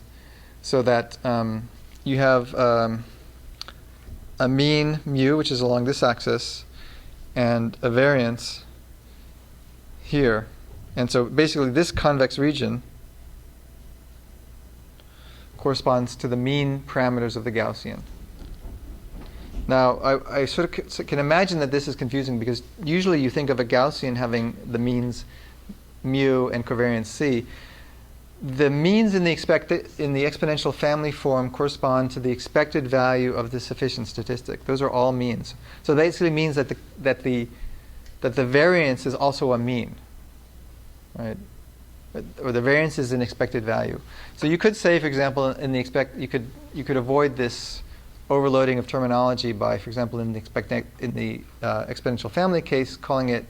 so that you have a mean mu, which is along this axis, and a variance here. And so basically this convex region corresponds to the mean parameters of the Gaussian. Now, I sort of can imagine that this is confusing, because usually you think of a Gaussian having the means mu and covariance C. The means in the exponential family form correspond to the expected value of the sufficient statistic. Those are all means. So it basically means that the variance is also a mean, right? Or the variance is an expected value. So you could say, for example, in the you could avoid this overloading of terminology by, for example, in the exponential family case, calling it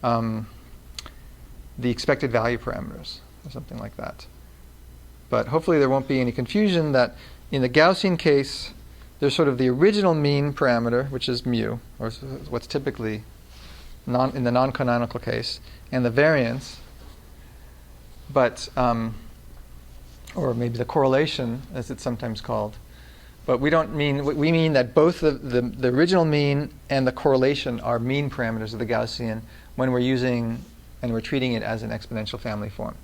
the expected value parameters, or something like that. But hopefully there won't be any confusion that in the Gaussian case, there's sort of the original mean parameter, which is mu, or what's typically in the non-canonical case, and the variance, but or maybe the correlation, as it's sometimes called. But we mean that both the original mean and the correlation are mean parameters of the Gaussian when we're using and we're treating it as an exponential family form.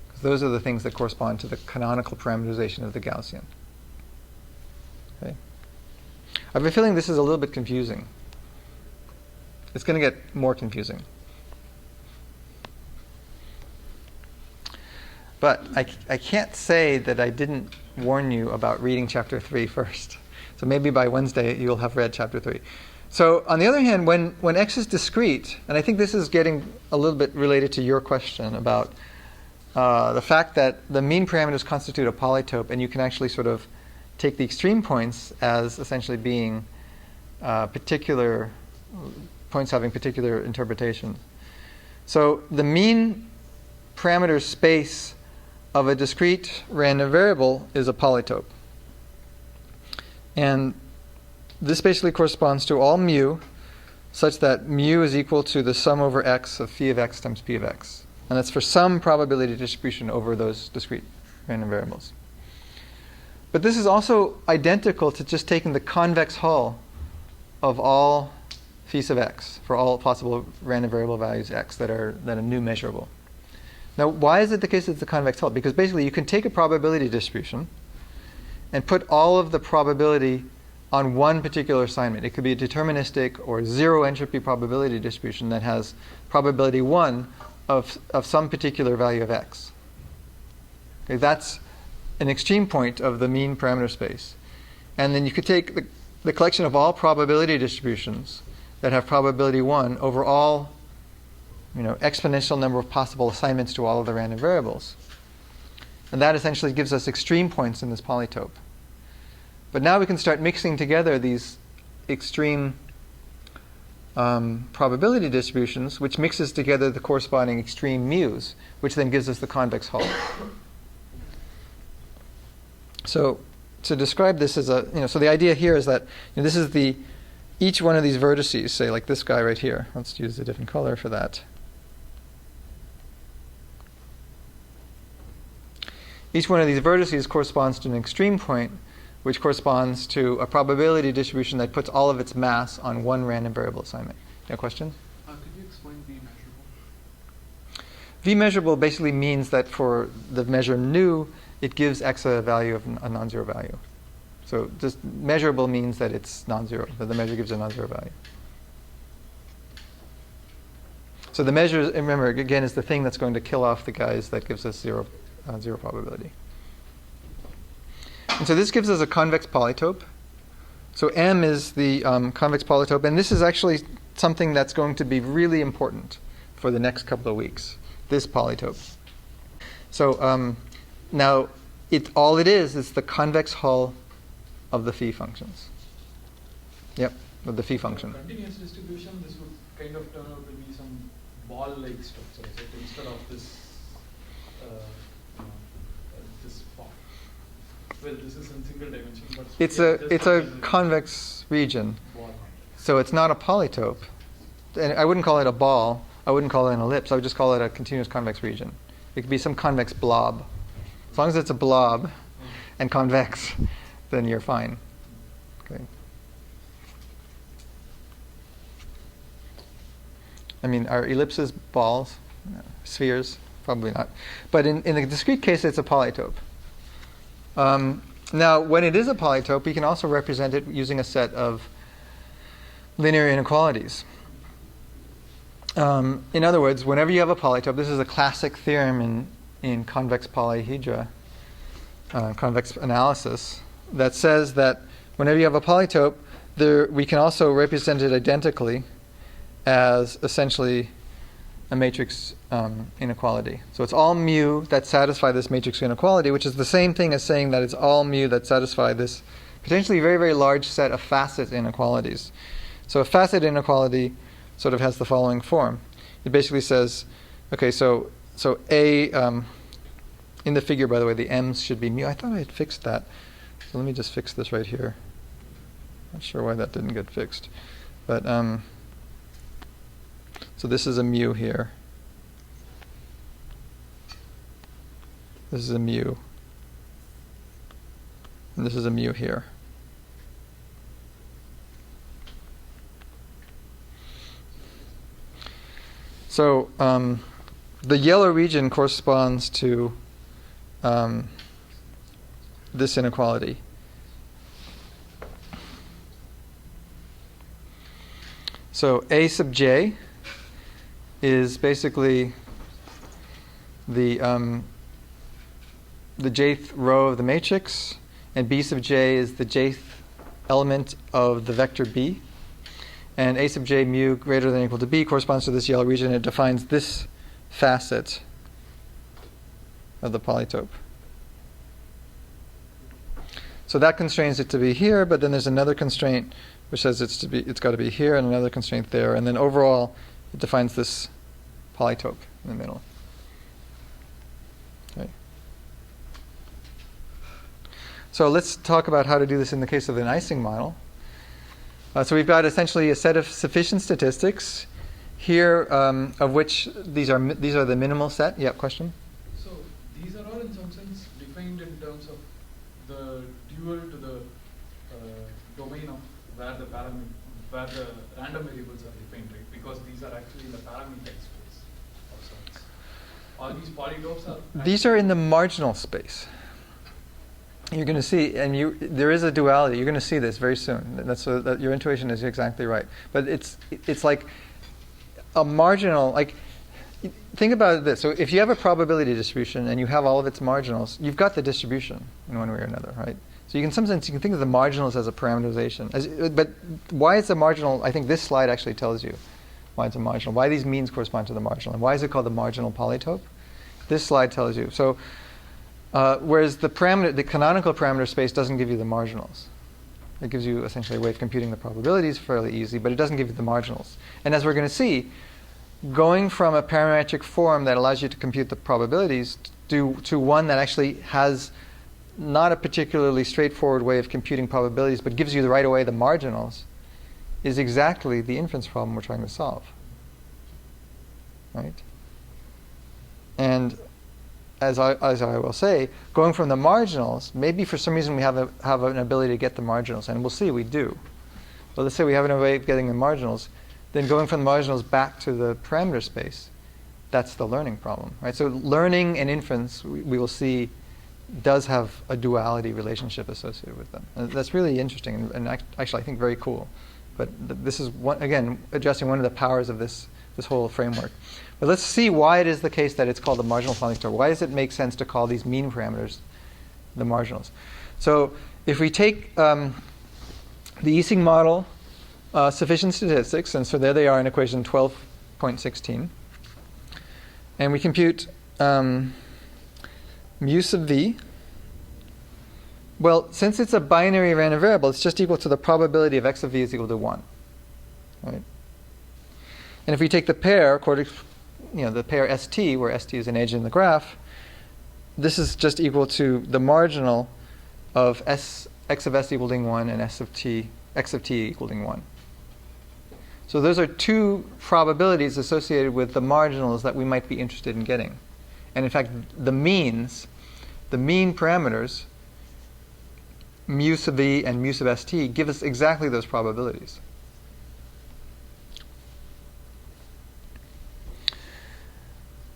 Because those are the things that correspond to the canonical parameterization of the Gaussian. Okay. I have a feeling this is a little bit confusing. It's going to get more confusing. But I can't say that I didn't warn you about reading chapter 3 first. So maybe by Wednesday you'll have read chapter 3. So on the other hand, when x is discrete, and I think this is getting a little bit related to your question about the fact that the mean parameters constitute a polytope, and you can actually sort of take the extreme points as essentially being particular points having particular interpretations. So the mean parameter space of a discrete random variable is a polytope. And this basically corresponds to all mu such that mu is equal to the sum over x of phi of x times p of x. And that's for some probability distribution over those discrete random variables. But this is also identical to just taking the convex hull of all phi of x for all possible random variable values x that are new measurable. Now, why is it the case that it's a convex hull? Because basically you can take a probability distribution and put all of the probability on one particular assignment. It could be a deterministic or zero entropy probability distribution that has probability 1 of some particular value of x. Okay, that's an extreme point of the mean parameter space. And then you could take the collection of all probability distributions that have probability 1 over all exponential number of possible assignments to all of the random variables. And that essentially gives us extreme points in this polytope. But now we can start mixing together these extreme probability distributions, which mixes together the corresponding extreme mu's, which then gives us the convex hull. So to describe this as so the idea here is that this is each one of these vertices, say like this guy right here. Let's use a different color for that. Each one of these vertices corresponds to an extreme point, which corresponds to a probability distribution that puts all of its mass on one random variable assignment. No question? Could you explain V measurable? V measurable basically means that for the measure nu, it gives x a value of a non-zero value. So just measurable means that it's non-zero, that the measure gives a non-zero value. So the measure, remember, again, is the thing that's going to kill off the guys that gives us zero probability. And so this gives us a convex polytope. So M is the convex polytope, and this is actually something that's going to be really important for the next couple of weeks, this polytope. So now, all it is the convex hull of the phi functions. Yep, of the phi function. Continuous distribution, this would kind of turn out to be some ball-like structure. So instead of this this form. Well, this is in single dimension, but It's a convex region. ball. So it's not a polytope. And I wouldn't call it a ball. I wouldn't call it an ellipse. I would just call it a continuous convex region. It could be some convex blob. As long as it's a blob and convex, then you're fine. Okay. I mean, are ellipses balls? No. Spheres? Probably not. But in the discrete case, it's a polytope. Now, when it is a polytope, we can also represent it using a set of linear inequalities. In other words, whenever you have a polytope, this is a classic theorem in convex polyhedra, convex analysis, that says that whenever you have a polytope, we can also represent it identically as essentially a matrix inequality. So it's all mu that satisfy this matrix inequality, which is the same thing as saying that it's all mu that satisfy this potentially very, very large set of facet inequalities. So a facet inequality sort of has the following form. It basically says, okay, so A, in the figure, by the way, the m's should be mu. I thought I had fixed that. So let me just fix this right here. Not sure why that didn't get fixed. But so this is a mu here. This is a mu. And this is a mu here. So the yellow region corresponds to this inequality. So A sub j is basically the jth row of the matrix, and B sub j is the jth element of the vector B. And A sub j mu greater than or equal to B corresponds to this yellow region. It defines this facet of the polytope. So that constrains it to be here, but then there's another constraint which says it's got to be here, and another constraint there, and then overall it defines this polytope in the middle. Okay. So let's talk about how to do this in the case of an Ising model. So we've got essentially a set of sufficient statistics here, of which these are the minimal set. Yeah, question? So these are all in some sense defined in terms of the dual to the domain of where the random variables are defined, right? Because these are actually in the parametric space of sorts. All these polytopes are. These are in the marginal space. You're going to see, and there is a duality. You're going to see this very soon. Your intuition is exactly right. But it's like a marginal, like, think about this. So if you have a probability distribution and you have all of its marginals, you've got the distribution in one way or another, right? So in some sense, you can think of the marginals as a parameterization. But why it's a marginal, I think this slide actually tells you why it's a marginal, why these means correspond to the marginal, and why is it called the marginal polytope? This slide tells you. So whereas the canonical parameter space doesn't give you the marginals. It gives you essentially a way of computing the probabilities fairly easy, but it doesn't give you the marginals. And as we're going to see, going from a parametric form that allows you to compute the probabilities to one that actually has not a particularly straightforward way of computing probabilities, but gives you right away the marginals, is exactly the inference problem we're trying to solve. Right? And as I will say, going from the marginals, maybe for some reason we have an ability to get the marginals, and we'll see we do. But let's say we have a way of getting the marginals, then going from the marginals back to the parameter space, that's the learning problem, right? So learning and inference, we will see, does have a duality relationship associated with them. And that's really interesting and actually I think very cool. But this is, again, addressing one of the powers of this whole framework. But let's see why it is the case that it's called the marginal polytope. Why does it make sense to call these mean parameters the marginals? So if we take the Ising model sufficient statistics, and so there they are in equation 12.16, and we compute mu sub v. Well, since it's a binary random variable, it's just equal to the probability of x of v is equal to 1. Right? And if we take the pair, according to the pair st, where st is an edge in the graph, this is just equal to the marginal of x of s equaling 1 and x of t equaling 1. So those are two probabilities associated with the marginals that we might be interested in getting. And in fact, the mean parameters, mu sub v and mu sub st, give us exactly those probabilities.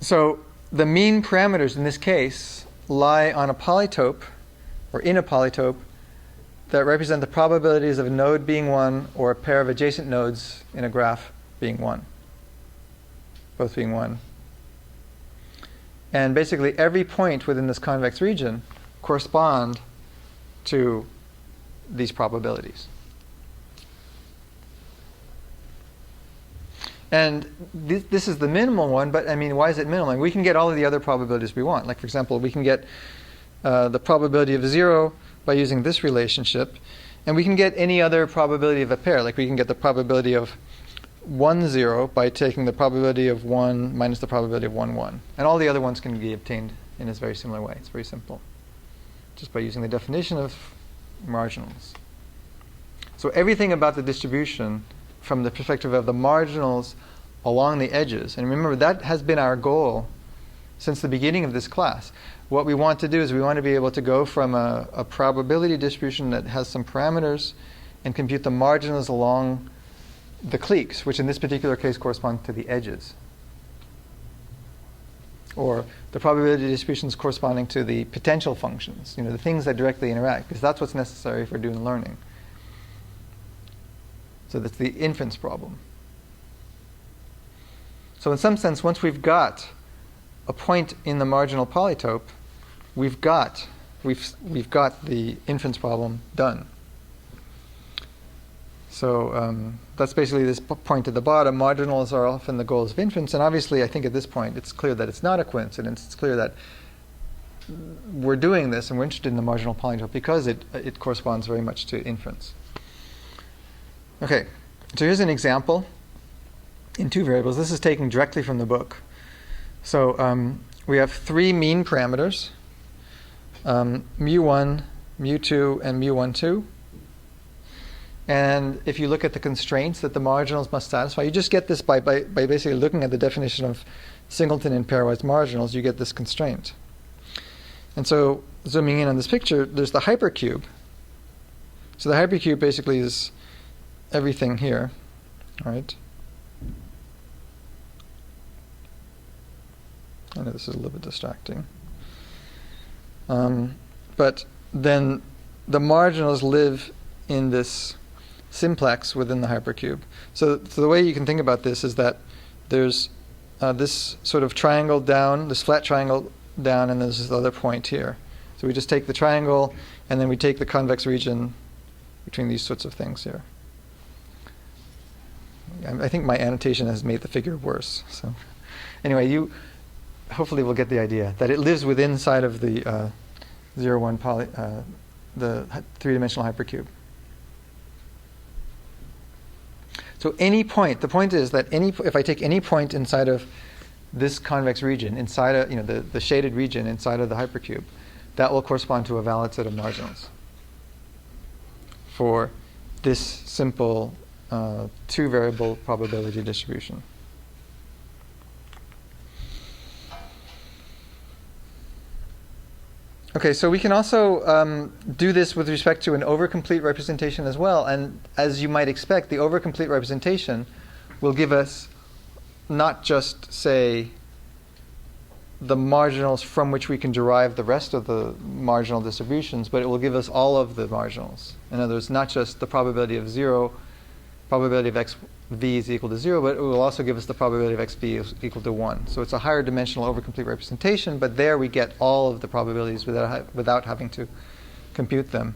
So the mean parameters in this case lie on a polytope, or in a polytope, that represent the probabilities of a node being 1 or a pair of adjacent nodes in a graph being 1, both being 1. And basically every point within this convex region correspond to these probabilities. And this is the minimal one, but I mean, why is it minimal? I mean, we can get all of the other probabilities we want. Like, for example, we can get the probability of 0 by using this relationship, and we can get any other probability of a pair. Like, we can get the probability of 1, 0 by taking the probability of 1 minus the probability of 1, 1. And all the other ones can be obtained in a very similar way. It's very simple, just by using the definition of marginals. So everything about the distribution from the perspective of the marginals along the edges. And remember, that has been our goal since the beginning of this class. What we want to do is we want to be able to go from a probability distribution that has some parameters and compute the marginals along the cliques, which in this particular case correspond to the edges. Or the probability distributions corresponding to the potential functions, the things that directly interact, because that's what's necessary for doing learning. So that's the inference problem. So in some sense, once we've got a point in the marginal polytope, we've got the inference problem done. So that's basically this point at the bottom. Marginals are often the goals of inference, and obviously I think at this point it's clear that it's not a coincidence. It's clear that we're doing this and we're interested in the marginal polytope because it corresponds very much to inference. Okay, so here's an example in two variables. This is taken directly from the book. So we have three mean parameters, mu1, mu2 and mu12. And if you look at the constraints that the marginals must satisfy, you just get this by basically looking at the definition of singleton and pairwise marginals, you get this constraint. And so zooming in on this picture, there's the hypercube. So the hypercube basically is everything here, all right? I know this is a little bit distracting. But then the marginals live in this simplex within the hypercube. So the way you can think about this is that there's this sort of triangle down, this flat triangle down, and there's this other point here. So we just take the triangle, and then we take the convex region between these sorts of things here. I think my annotation has made the figure worse. So anyway, you hopefully will get the idea that it lives within inside of the 0, 1 the three-dimensional hypercube. So any point, the point is that if I take any point inside of this convex region, inside of the shaded region inside of the hypercube, that will correspond to a valid set of marginals for this simple two-variable probability distribution. Okay, so we can also do this with respect to an overcomplete representation as well. And as you might expect, the overcomplete representation will give us not just, say, the marginals from which we can derive the rest of the marginal distributions, but it will give us all of the marginals. In other words, not just the probability of 0, probability of xv is equal to 0, but it will also give us the probability of xv is equal to 1. So it's a higher dimensional overcomplete representation, but there we get all of the probabilities without having to compute them.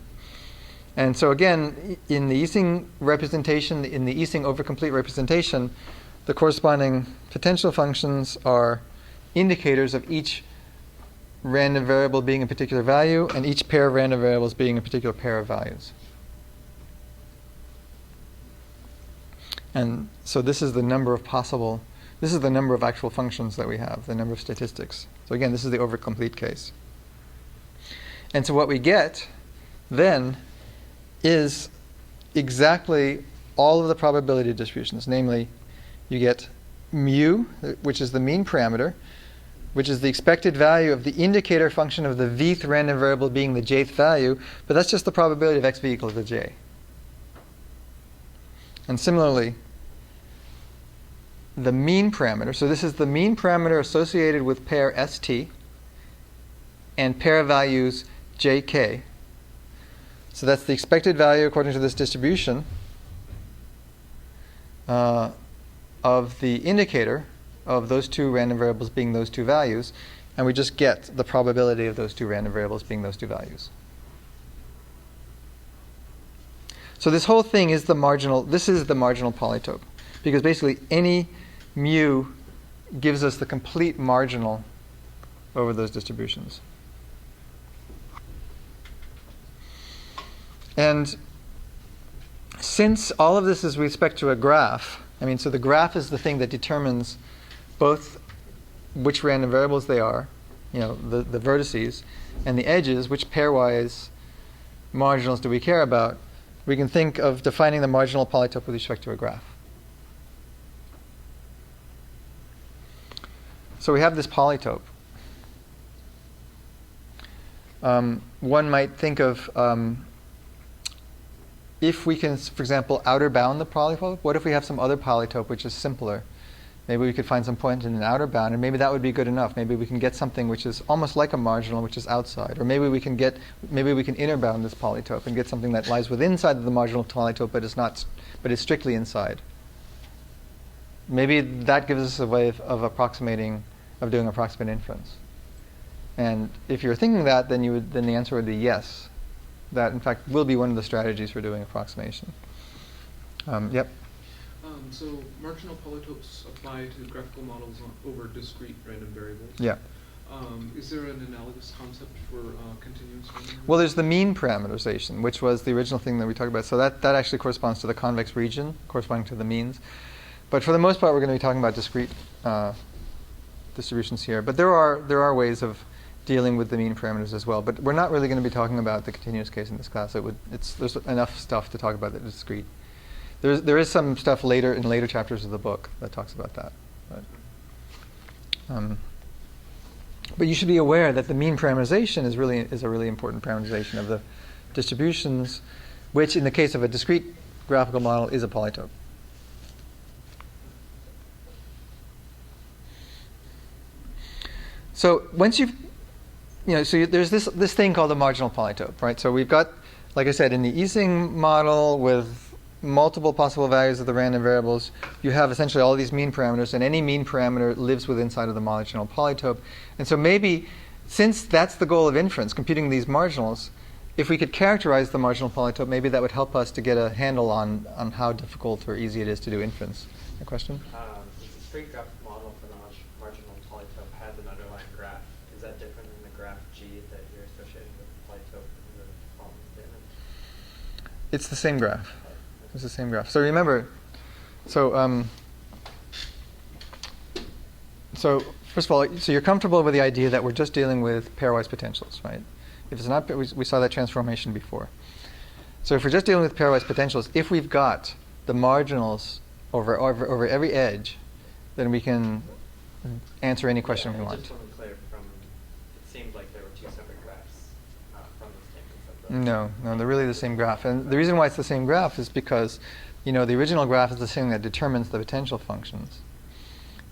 And so again, in the Ising representation, in the Ising overcomplete representation, the corresponding potential functions are indicators of each random variable being a particular value and each pair of random variables being a particular pair of values. And so this is the number of actual functions that we have, the number of statistics. So again, this is the overcomplete case. And so what we get then is exactly all of the probability distributions. Namely, you get mu, which is the mean parameter, which is the expected value of the indicator function of the vth random variable being the jth value, but that's just the probability of xv equals to j. And similarly, the mean parameter, so this is the mean parameter associated with pair st and pair values jk. So that's the expected value according to this distribution of the indicator of those two random variables being those two values, and we just get the probability of those two random variables being those two values. So this whole thing is this is the marginal polytope, because basically any mu gives us the complete marginal over those distributions. And since all of this is with respect to a graph, so the graph is the thing that determines both which random variables they are, the vertices, and the edges, which pairwise marginals do we care about. We can think of defining the marginal polytope with respect to a graph. So we have this polytope. One might think of if we can, for example, outer bound the polytope. What if we have some other polytope which is simpler? Maybe we could find some point in an outer bound, and maybe that would be good enough. Maybe we can get something which is almost like a marginal, which is outside. Or maybe we can inner bound this polytope and get something that lies within inside of the marginal polytope, but is strictly inside. Maybe that gives us a way of doing approximate inference. And if you're thinking that, then the answer would be yes. That in fact will be one of the strategies for doing approximation. Yep. So marginal polytopes apply to graphical models over discrete random variables. Yeah. Is there an analogous concept for continuous random variables? Well, there's the mean parameterization, which was the original thing that we talked about. So that actually corresponds to the convex region, corresponding to the means. But for the most part, we're going to be talking about discrete distributions here. But there are ways of dealing with the mean parameters as well. But we're not really going to be talking about the continuous case in this class. There's enough stuff to talk about the discrete. There is some stuff later in later chapters of the book that talks about that. But you should be aware that the mean parameterization is a really important parameterization of the distributions, which in the case of a discrete graphical model is a polytope. So once there's this thing called the marginal polytope, right? So we've got, like I said, in the Ising model with multiple possible values of the random variables, you have essentially all these mean parameters, and any mean parameter lives within inside of the marginal polytope. And so maybe, since that's the goal of inference, computing these marginals, if we could characterize the marginal polytope, maybe that would help us to get a handle on how difficult or easy it is to do inference. A question? The discrete graphical model for the marginal polytope has an underlying graph. Is that different than the graph G that you're associating with the polytope in the following statement? It's the same graph. It's the same graph. So remember, so first of all, so you're comfortable with the idea that we're just dealing with pairwise potentials, right? If it's not, we saw that transformation before. So if we're just dealing with pairwise potentials, if we've got the marginals over every edge, then we can answer any question we want. Just wasn't clear from, it seemed like there were two separate graphs from the statements of the... No, they're really the same graph. And the reason why it's the same graph is because, the original graph is the thing that determines the potential functions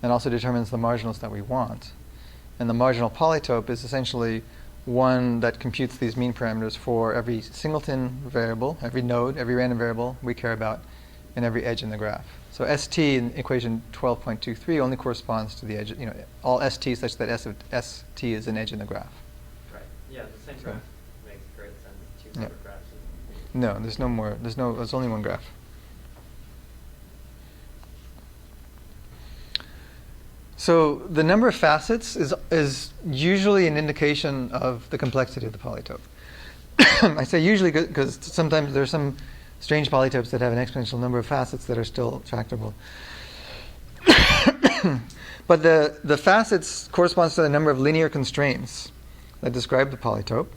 and also determines the marginals that we want. And the marginal polytope is essentially one that computes these mean parameters for every singleton variable, every node, every random variable we care about, and every edge in the graph. So ST in equation 12.23 only corresponds to the edge, all ST such that S of ST is an edge in the graph. Right. Yeah, the same graph makes great sense. Two separate graphs. No, there's no more. There's only one graph. So the number of facets is usually an indication of the complexity of the polytope. I say usually because sometimes there are some strange polytopes that have an exponential number of facets that are still tractable. But the facets corresponds to the number of linear constraints that describe the polytope.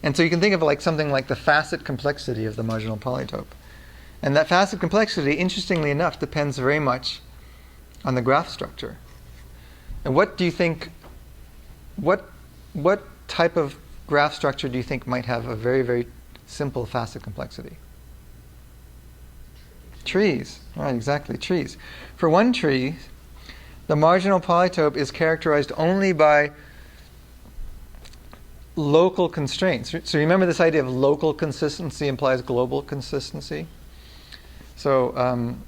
And so you can think of something like the facet complexity of the marginal polytope. And that facet complexity, interestingly enough, depends very much on the graph structure. And what do you think, what type of graph structure do you think might have a very, very simple facet complexity? Trees. Right, exactly, trees. For one tree, the marginal polytope is characterized only by local constraints. So remember this idea of local consistency implies global consistency? So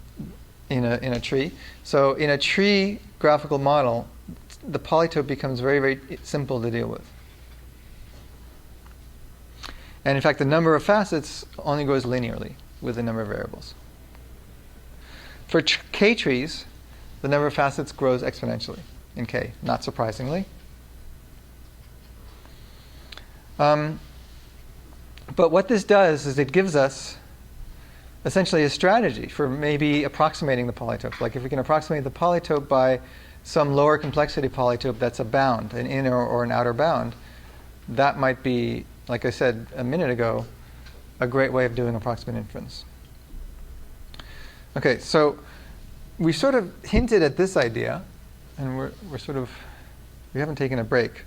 in a tree. So in a tree graphical model, the polytope becomes very, very simple to deal with. And in fact, the number of facets only goes linearly with the number of variables. For K trees, the number of facets grows exponentially in K, not surprisingly. But what this does is it gives us essentially a strategy for maybe approximating the polytope. Like if we can approximate the polytope by some lower complexity polytope that's a bound, an inner or an outer bound, that might be, like I said a minute ago, a great way of doing approximate inference. Okay, so we sort of hinted at this idea, and we haven't taken a break.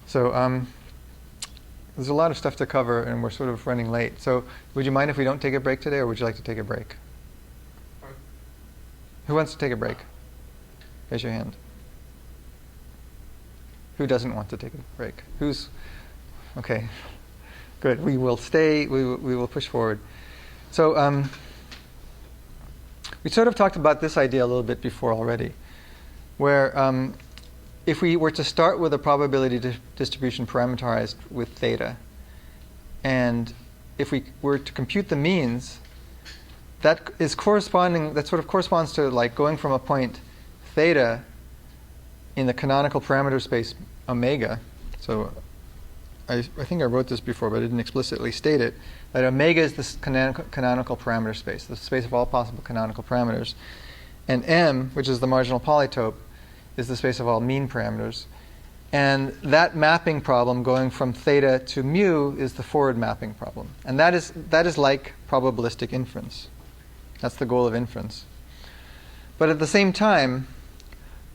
So there's a lot of stuff to cover, and we're sort of running late. So would you mind if we don't take a break today, or would you like to take a break? Who wants to take a break? Raise your hand. Who doesn't want to take a break? Okay, good. We will stay, we will push forward. So we sort of talked about this idea a little bit before already, where if we were to start with a probability distribution parameterized with theta, and if we were to compute the means, that sort of corresponds to like going from a point theta in the canonical parameter space omega. So I think I wrote this before, but I didn't explicitly state it, that omega is the canonical parameter space, the space of all possible canonical parameters. And M, which is the marginal polytope, is the space of all mean parameters. And that mapping problem going from theta to mu is the forward mapping problem. And that is like probabilistic inference. That's the goal of inference. But at the same time,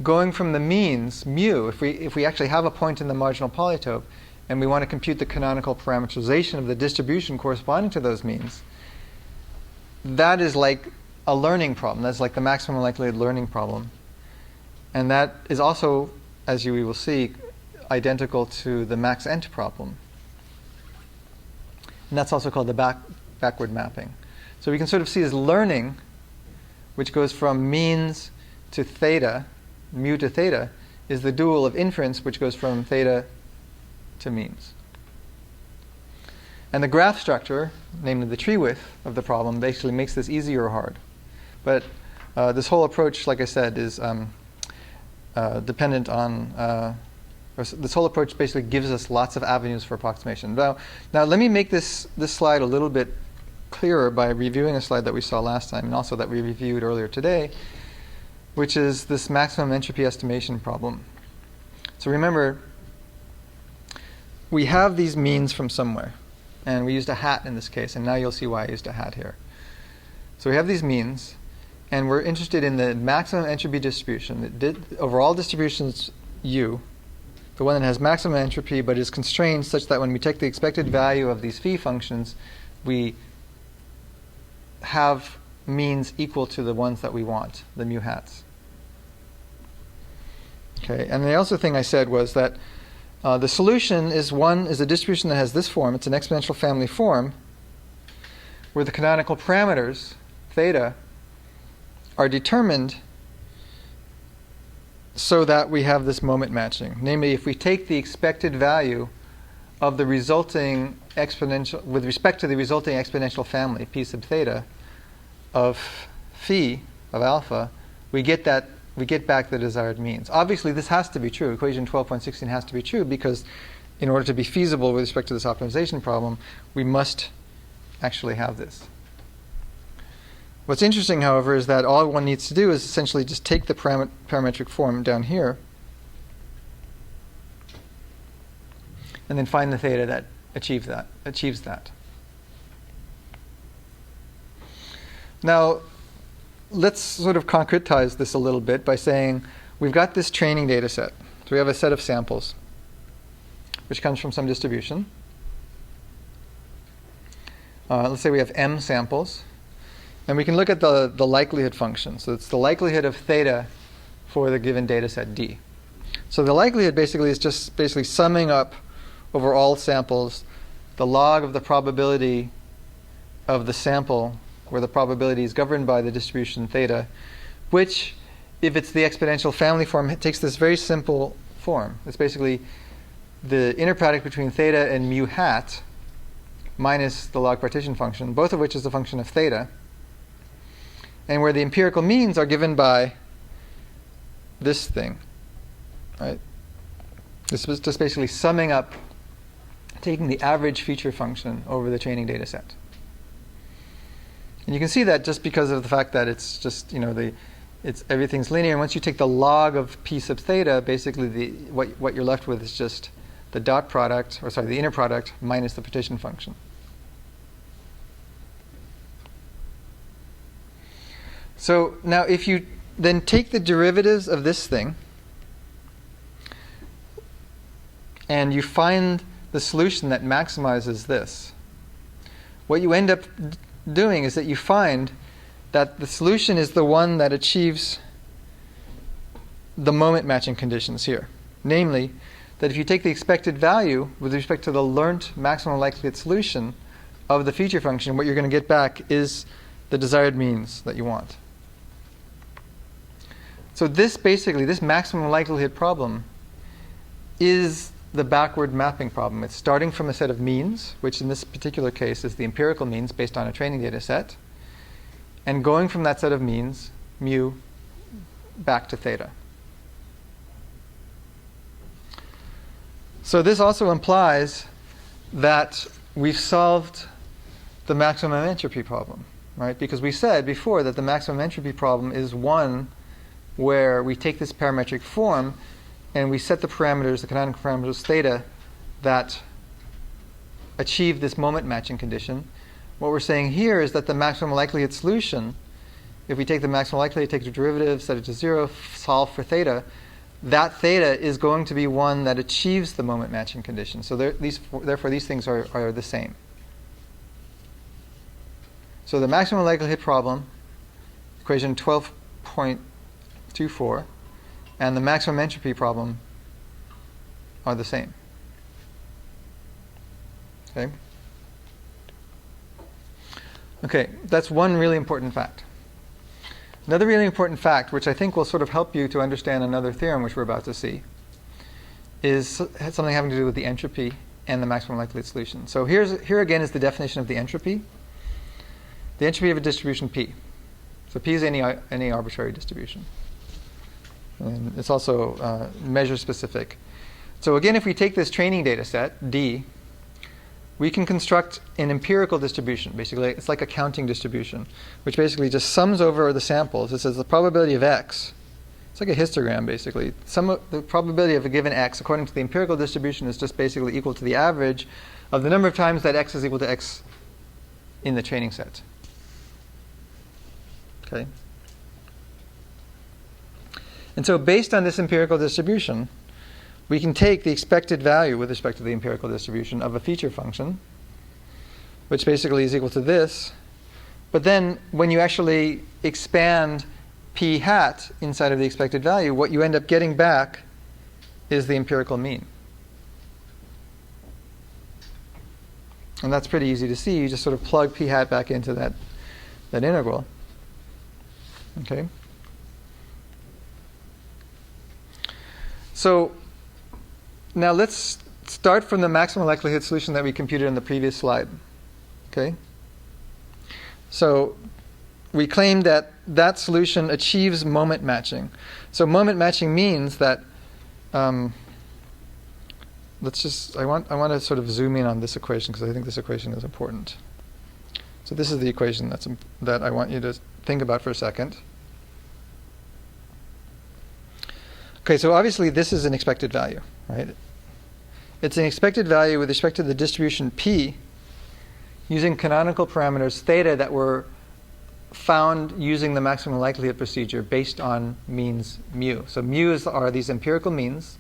going from the means, mu, if we actually have a point in the marginal polytope and we want to compute the canonical parameterization of the distribution corresponding to those means, that is like a learning problem. That's like the maximum likelihood learning problem. And that is also, as we will see, identical to the max ent problem. And that's also called the backward mapping. So we can sort of see as learning, which goes from means to theta, mu to theta, is the dual of inference, which goes from theta to means. And the graph structure, namely the tree width of the problem, basically makes this easy or hard. But this whole approach, like I said, is dependent on this whole approach basically gives us lots of avenues for approximation. Now let me make this slide a little bit clearer by reviewing a slide that we saw last time and also that we reviewed earlier today, which is this maximum entropy estimation problem. So remember, we have these means from somewhere, and we used a hat in this case, and now you'll see why I used a hat here. So we have these means, and we're interested in the maximum entropy distribution. Over all distributions U, the one that has maximum entropy but is constrained such that when we take the expected value of these phi functions, we have means equal to the ones that we want, the mu hats. Okay, and the other thing I said was that the solution is a distribution that has this form. It's an exponential family form where the canonical parameters, theta, are determined so that we have this moment matching. Namely, if we take the expected value of the resulting exponential, with respect to the resulting exponential family, p sub theta, of phi, of alpha, we get back the desired means. Obviously, this has to be true. Equation 12.16 has to be true because in order to be feasible with respect to this optimization problem, we must actually have this. What's interesting, however, is that all one needs to do is essentially just take the parametric form down here and then find the theta that achieves that. Now, let's sort of concretize this a little bit by saying we've got this training data set. So we have a set of samples which comes from some distribution. Let's say we have m samples. And we can look at the likelihood function. So it's the likelihood of theta for the given data set D. So the likelihood basically is just basically summing up over all samples the log of the probability of the sample where the probability is governed by the distribution theta, which, if it's the exponential family form, it takes this very simple form. It's basically the inner product between theta and mu hat minus the log partition function, both of which is a function of theta, and where the empirical means are given by this thing, right? This is just basically summing up, taking the average feature function over the training data set. And you can see that just because of the fact that it's just, everything's linear. And once you take the log of p sub theta, basically what you're left with is just the dot product, the inner product minus the partition function. So now if you then take the derivatives of this thing and you find the solution that maximizes this, what you end up doing is that you find that the solution is the one that achieves the moment matching conditions here. Namely, that if you take the expected value with respect to the learnt maximum likelihood solution of the feature function, what you're going to get back is the desired means that you want. So this maximum likelihood problem is the backward mapping problem. It's starting from a set of means, which in this particular case is the empirical means based on a training data set, and going from that set of means, mu, back to theta. So this also implies that we've solved the maximum entropy problem, right? Because we said before that the maximum entropy problem is one where we take this parametric form and we set the parameters, the canonical parameters theta, that achieve this moment matching condition. What we're saying here is that the maximum likelihood solution, if we take the maximum likelihood, take the derivative, set it to 0, solve for theta, that theta is going to be one that achieves the moment matching condition. So therefore, these things are the same. So the maximum likelihood problem, equation 12.24, and the maximum entropy problem are the same. Okay? Okay, that's one really important fact. Another really important fact, which I think will sort of help you to understand another theorem which we're about to see, is something having to do with the entropy and the maximum likelihood solution. So here again is the definition of the entropy. The entropy of a distribution P. So P is any arbitrary distribution. And it's also measure specific. So again, if we take this training data set, D, we can construct an empirical distribution. Basically, it's like a counting distribution, which basically just sums over the samples. It says the probability of X. It's like a histogram, basically. The probability of a given X, according to the empirical distribution, is just basically equal to the average of the number of times that X is equal to X in the training set. Okay. And so based on this empirical distribution, we can take the expected value with respect to the empirical distribution of a feature function, which basically is equal to this. But then when you actually expand p hat inside of the expected value, what you end up getting back is the empirical mean. And that's pretty easy to see. You just sort of plug p hat back into that integral. Okay. So now let's start from the maximum likelihood solution that we computed in the previous slide. Okay. So we claim that that solution achieves moment matching. So moment matching means that I want to sort of zoom in on this equation because I think this equation is important. So this is the equation that I want you to think about for a second. Okay, so obviously this is an expected value, right? It's an expected value with respect to the distribution P using canonical parameters theta that were found using the maximum likelihood procedure based on means mu. So mu are these empirical means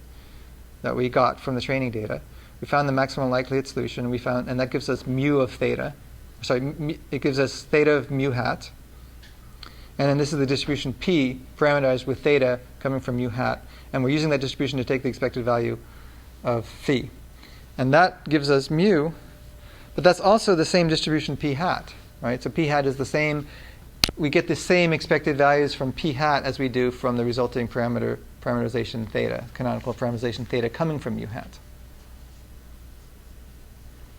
that we got from the training data. We found the maximum likelihood solution, and that gives us mu of theta. Sorry, it gives us theta of mu hat. And then this is the distribution P parameterized with theta coming from mu hat. And we're using that distribution to take the expected value of phi. And that gives us mu, but that's also the same distribution p hat, right? So p hat is the same. We get the same expected values from p hat as we do from the resulting parameterization theta, canonical parameterization theta coming from mu hat.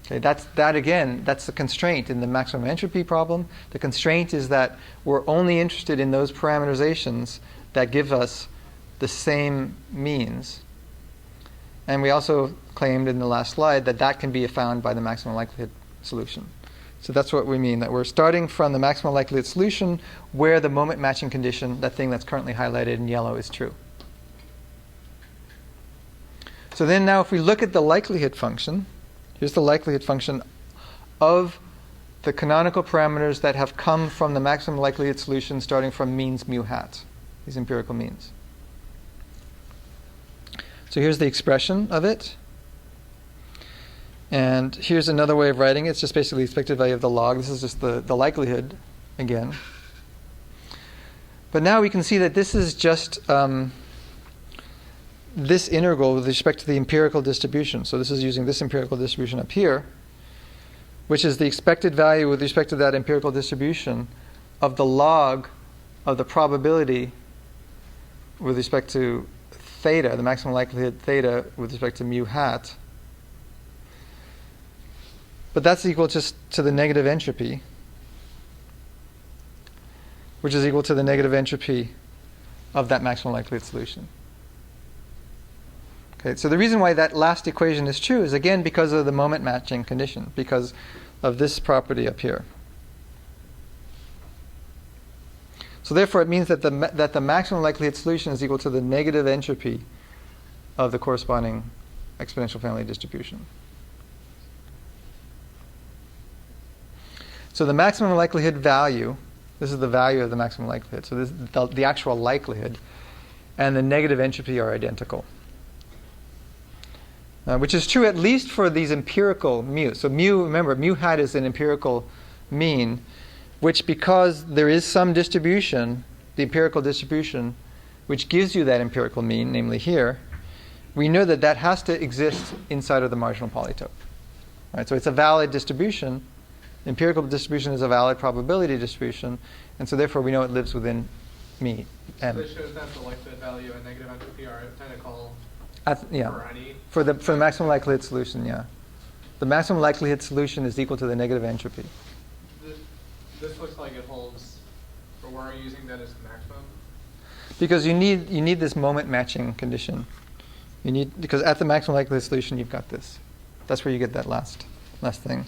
Okay, that's the constraint in the maximum entropy problem. The constraint is that we're only interested in those parameterizations that give us the same means. And we also claimed in the last slide that can be found by the maximum likelihood solution. So that's what we mean, that we're starting from the maximum likelihood solution where the moment matching condition, that thing that's currently highlighted in yellow, is true. So then now if we look at the likelihood function, here's the likelihood function of the canonical parameters that have come from the maximum likelihood solution starting from means mu hat, these empirical means. So here's the expression of it. And here's another way of writing it. It's just basically the expected value of the log. This is just the likelihood again. But now we can see that this is just this integral with respect to the empirical distribution. So this is using this empirical distribution up here, which is the expected value with respect to that empirical distribution of the log of the probability with respect to theta, the maximum likelihood theta with respect to mu hat. But that's equal just to the negative entropy, which is equal to the negative entropy of that maximum likelihood solution. Okay, so the reason why that last equation is true is again because of the moment matching condition, because of this property up here. So therefore it means that the maximum likelihood solution is equal to the negative entropy of the corresponding exponential family distribution. So the maximum likelihood value, this is the value of the maximum likelihood. So this is the actual likelihood, and the negative entropy are identical. Which is true at least for these empirical mu. So mu, remember, mu hat is an empirical mean, which because there is some distribution, the empirical distribution, which gives you that empirical mean, namely here, we know that that has to exist inside of the marginal polytope. Right? So it's a valid distribution. The empirical distribution is a valid probability distribution, and so therefore we know it lives within me. So this shows that the likelihood value and negative entropy are identical Yeah. for any. For the maximum likelihood solution, yeah. The maximum likelihood solution is equal to the negative entropy. This looks like it holds for where are you using that as the maximum? Because you need this moment matching condition. Because at the maximum likelihood solution you've got this. That's where you get that last thing.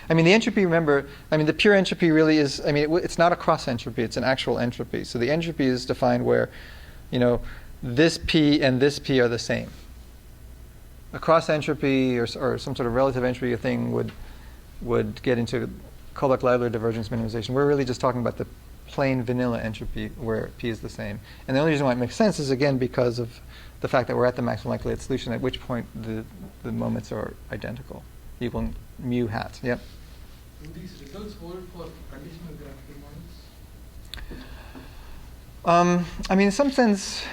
I mean, the entropy, remember, the pure entropy really is, it's not a cross entropy, it's an actual entropy. So the entropy is defined where, this P and this P are the same. A cross entropy or some sort of relative entropy thing would get into Kullback-Leibler divergence minimization. We're really just talking about the plain vanilla entropy where P is the same. And the only reason why it makes sense is, again, because of the fact that we're at the maximum likelihood solution, at which point the moments are identical, equal mu hat. Yep. Do these results hold for conditional graphical models? In some sense,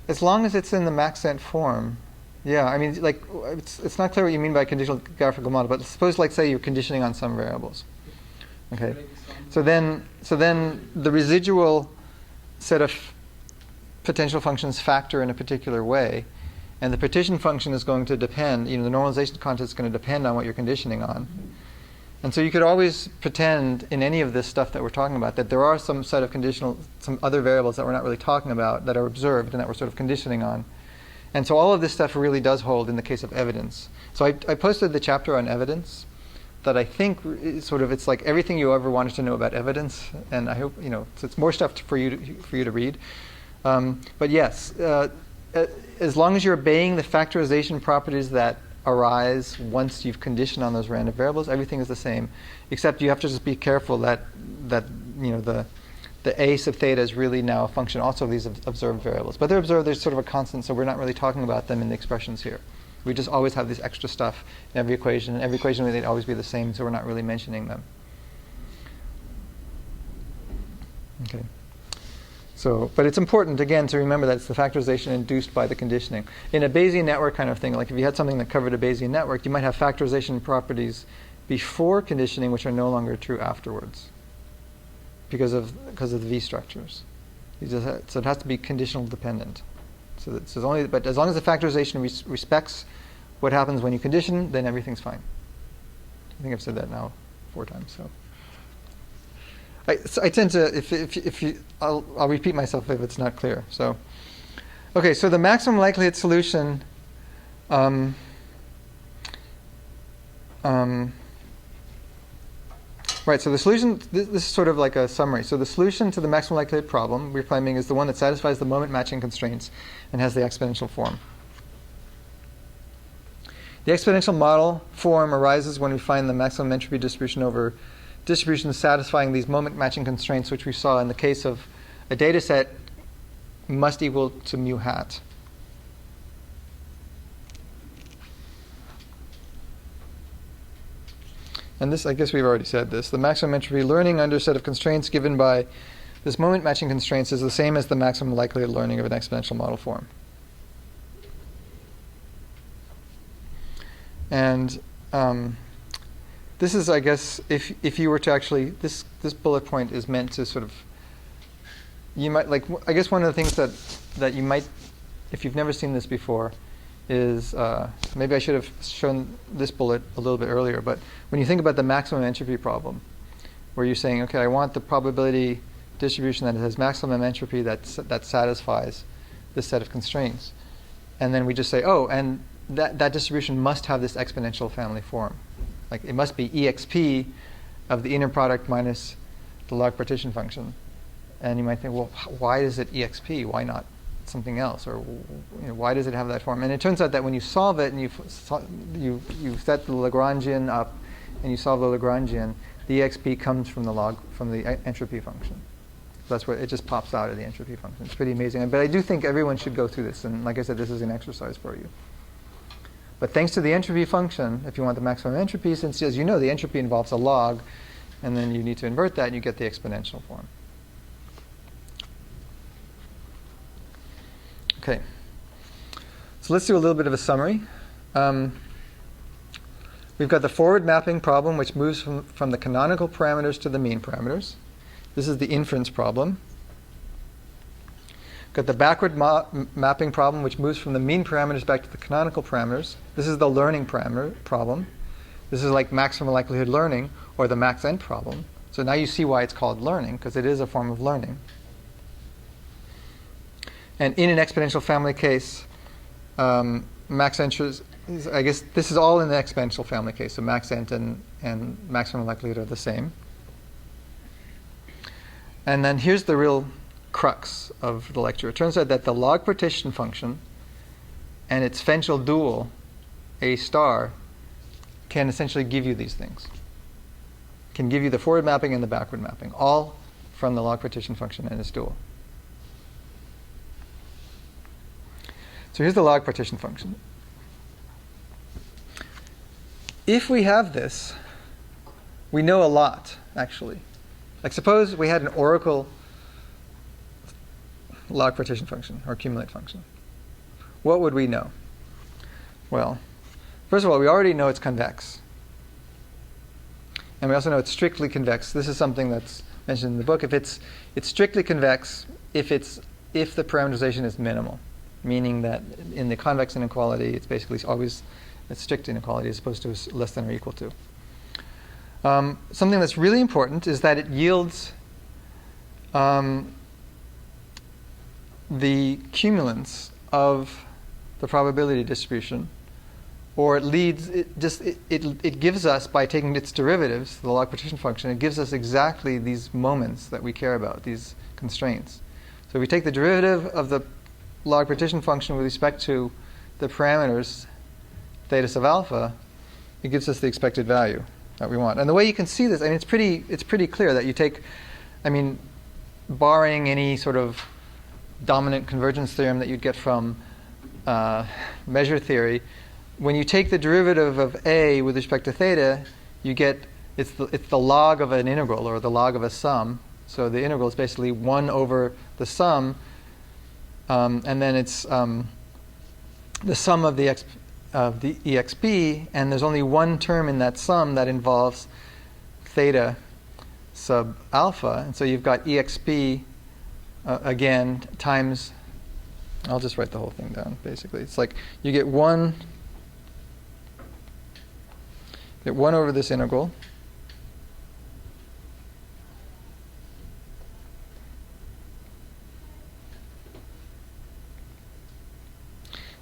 as long as it's in the maxent form, yeah. It's not clear what you mean by conditional graphical model, but suppose, say, you're conditioning on some variables. Okay. So then the residual set of potential functions factor in a particular way, and the partition function is going to depend. The normalization constant is going to depend on what you're conditioning on. And so you could always pretend in any of this stuff that we're talking about that there are some set of some other variables that we're not really talking about that are observed and that we're sort of conditioning on. And so all of this stuff really does hold in the case of evidence. So I posted the chapter on evidence that I think it's like everything you ever wanted to know about evidence, and I hope, so it's more stuff for you to read. But yes, as long as you're obeying the factorization properties that arise once you've conditioned on those random variables, everything is the same, except you have to just be careful that the a sub theta is really now a function also of these observed variables. But they're observed, there's sort of a constant, so we're not really talking about them in the expressions here. We just always have this extra stuff in every equation, and every equation they'd always be the same, so we're not really mentioning them. Okay. So, but it's important, again, to remember that it's the factorization induced by the conditioning. In a Bayesian network kind of thing, like if you had something that covered a Bayesian network, you might have factorization properties before conditioning which are no longer true afterwards because of the V structures. So it has to be conditional dependent. But as long as the factorization respects what happens when you condition, then everything's fine. I think I've said that now 4 times. So. I tend to, I'll repeat myself if it's not clear. So, okay, so the maximum likelihood solution, right, so the solution, this is sort of like a summary. So the solution to the maximum likelihood problem we're claiming is the one that satisfies the moment matching constraints and has the exponential form. The exponential model form arises when we find the maximum entropy distribution over distributions satisfying these moment matching constraints, which we saw in the case of a data set must equal to mu hat. And this, I guess we've already said this. The maximum entropy learning under a set of constraints given by this moment matching constraints is the same as the maximum likelihood learning of an exponential model form. And this is, I guess, if you were to actually, this bullet point is meant to sort of, you might, I guess one of the things that you might, if you've never seen this before, is, maybe I should have shown this bullet a little bit earlier, but when you think about the maximum entropy problem, where you're saying, okay, I want the probability distribution that has maximum entropy that satisfies this set of constraints. And then we just say, oh, and that distribution must have this exponential family form. Like it must be exp of the inner product minus the log partition function. And you might think, well, why is it exp? Why not something else, or why does it have that form? And it turns out that when you solve it and you set the Lagrangian up and you solve the Lagrangian, the exp comes from the entropy function. So that's where it just pops out of the entropy function. It's pretty amazing. But I do think everyone should go through this. And like I said, this is an exercise for you. But thanks to the entropy function, if you want the maximum entropy, since as you know, the entropy involves a log, and then you need to invert that, and you get the exponential form. Okay. So let's do a little bit of a summary. We've got the forward mapping problem, which moves from the canonical parameters to the mean parameters. This is the inference problem. Got the backward mapping problem, which moves from the mean parameters back to the canonical parameters. This is the learning parameter problem. This is like maximum likelihood learning, or the max end problem. So now you see why it's called learning, because it is a form of learning. And in an exponential family case, max entries, I guess this is all in the exponential family case, so max ent and maximum likelihood are the same. And then here's the real crux of the lecture. It turns out that the log partition function and its Fenchel dual, A star, can essentially give you these things. Can give you the forward mapping and the backward mapping, all from the log partition function and its dual. So here's the log partition function. If we have this, we know a lot, actually. Like suppose we had an oracle log partition function or cumulant function. What would we know? Well, first of all, we already know it's convex. And we also know it's strictly convex. This is something that's mentioned in the book. If it's strictly convex if the parameterization is minimal, meaning that in the convex inequality, it's basically always a strict inequality as opposed to less than or equal to. Something that's really important is that it yields the cumulants of the probability distribution, or it gives us, by taking its derivatives, the log partition function, it gives us exactly these moments that we care about, these constraints. So if we take the derivative of the log partition function with respect to the parameters theta sub alpha, it gives us the expected value that we want. And the way you can see this, I mean, it's pretty clear that you take, I mean, barring any sort of dominant convergence theorem that you'd get from measure theory, when you take the derivative of A with respect to theta, you get, it's the log of an integral, or the log of a sum. So the integral is basically 1 over the sum, and then it's the sum of the exp, and there's only one term in that sum that involves theta sub alpha, and so you've got exp again times, I'll just write the whole thing down basically. It's like you get 1 over this integral,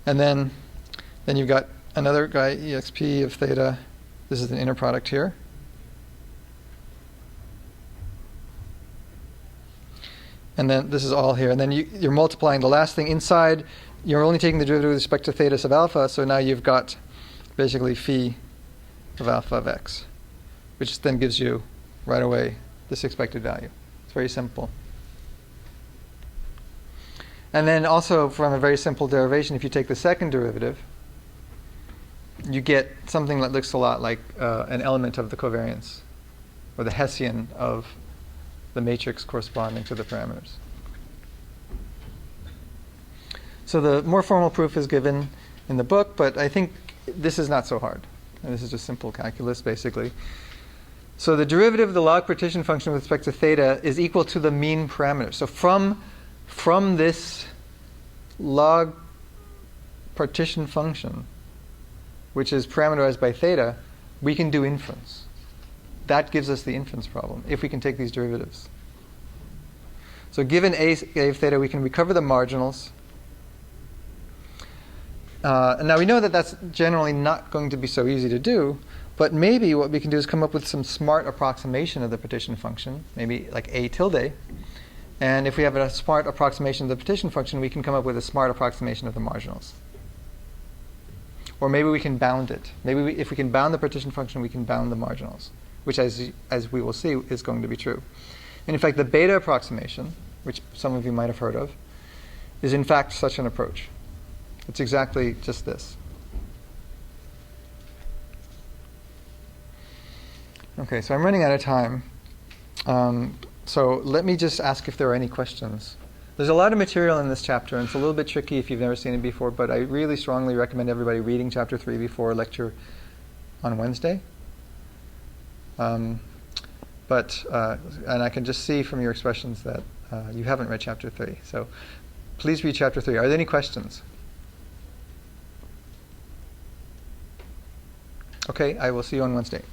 and then you've got another guy, exp of theta. This is an inner product here. And then this is all here. And then you're multiplying the last thing inside. You're only taking the derivative with respect to theta sub alpha. So now you've got basically phi of alpha of x, which then gives you right away this expected value. It's very simple. And then also from a very simple derivation, if you take the second derivative, you get something that looks a lot like an element of the covariance, or the Hessian of the matrix corresponding to the parameters. So the more formal proof is given in the book, but I think this is not so hard. And this is just simple calculus, basically. So the derivative of the log partition function with respect to theta is equal to the mean parameter. So from this log partition function, which is parameterized by theta, we can do inference. That gives us the inference problem, if we can take these derivatives. So given A of theta, we can recover the marginals. And now we know that that's generally not going to be so easy to do, but maybe what we can do is come up with some smart approximation of the partition function, maybe like A tilde, And if we have a smart approximation of the partition function, we can come up with a smart approximation of the marginals. Or maybe we can bound it. Maybe if we can bound the partition function, we can bound the marginals, which, as we will see, is going to be true. And in fact, the beta approximation, which some of you might have heard of, is in fact such an approach. It's exactly just this. Okay, so I'm running out of time. So let me just ask if there are any questions. There's a lot of material in this chapter, and it's a little bit tricky if you've never seen it before, but I really strongly recommend everybody reading Chapter 3 before lecture on Wednesday. And I can just see from your expressions that you haven't read Chapter 3. So please read Chapter 3. Are there any questions? Okay, I will see you on Wednesday.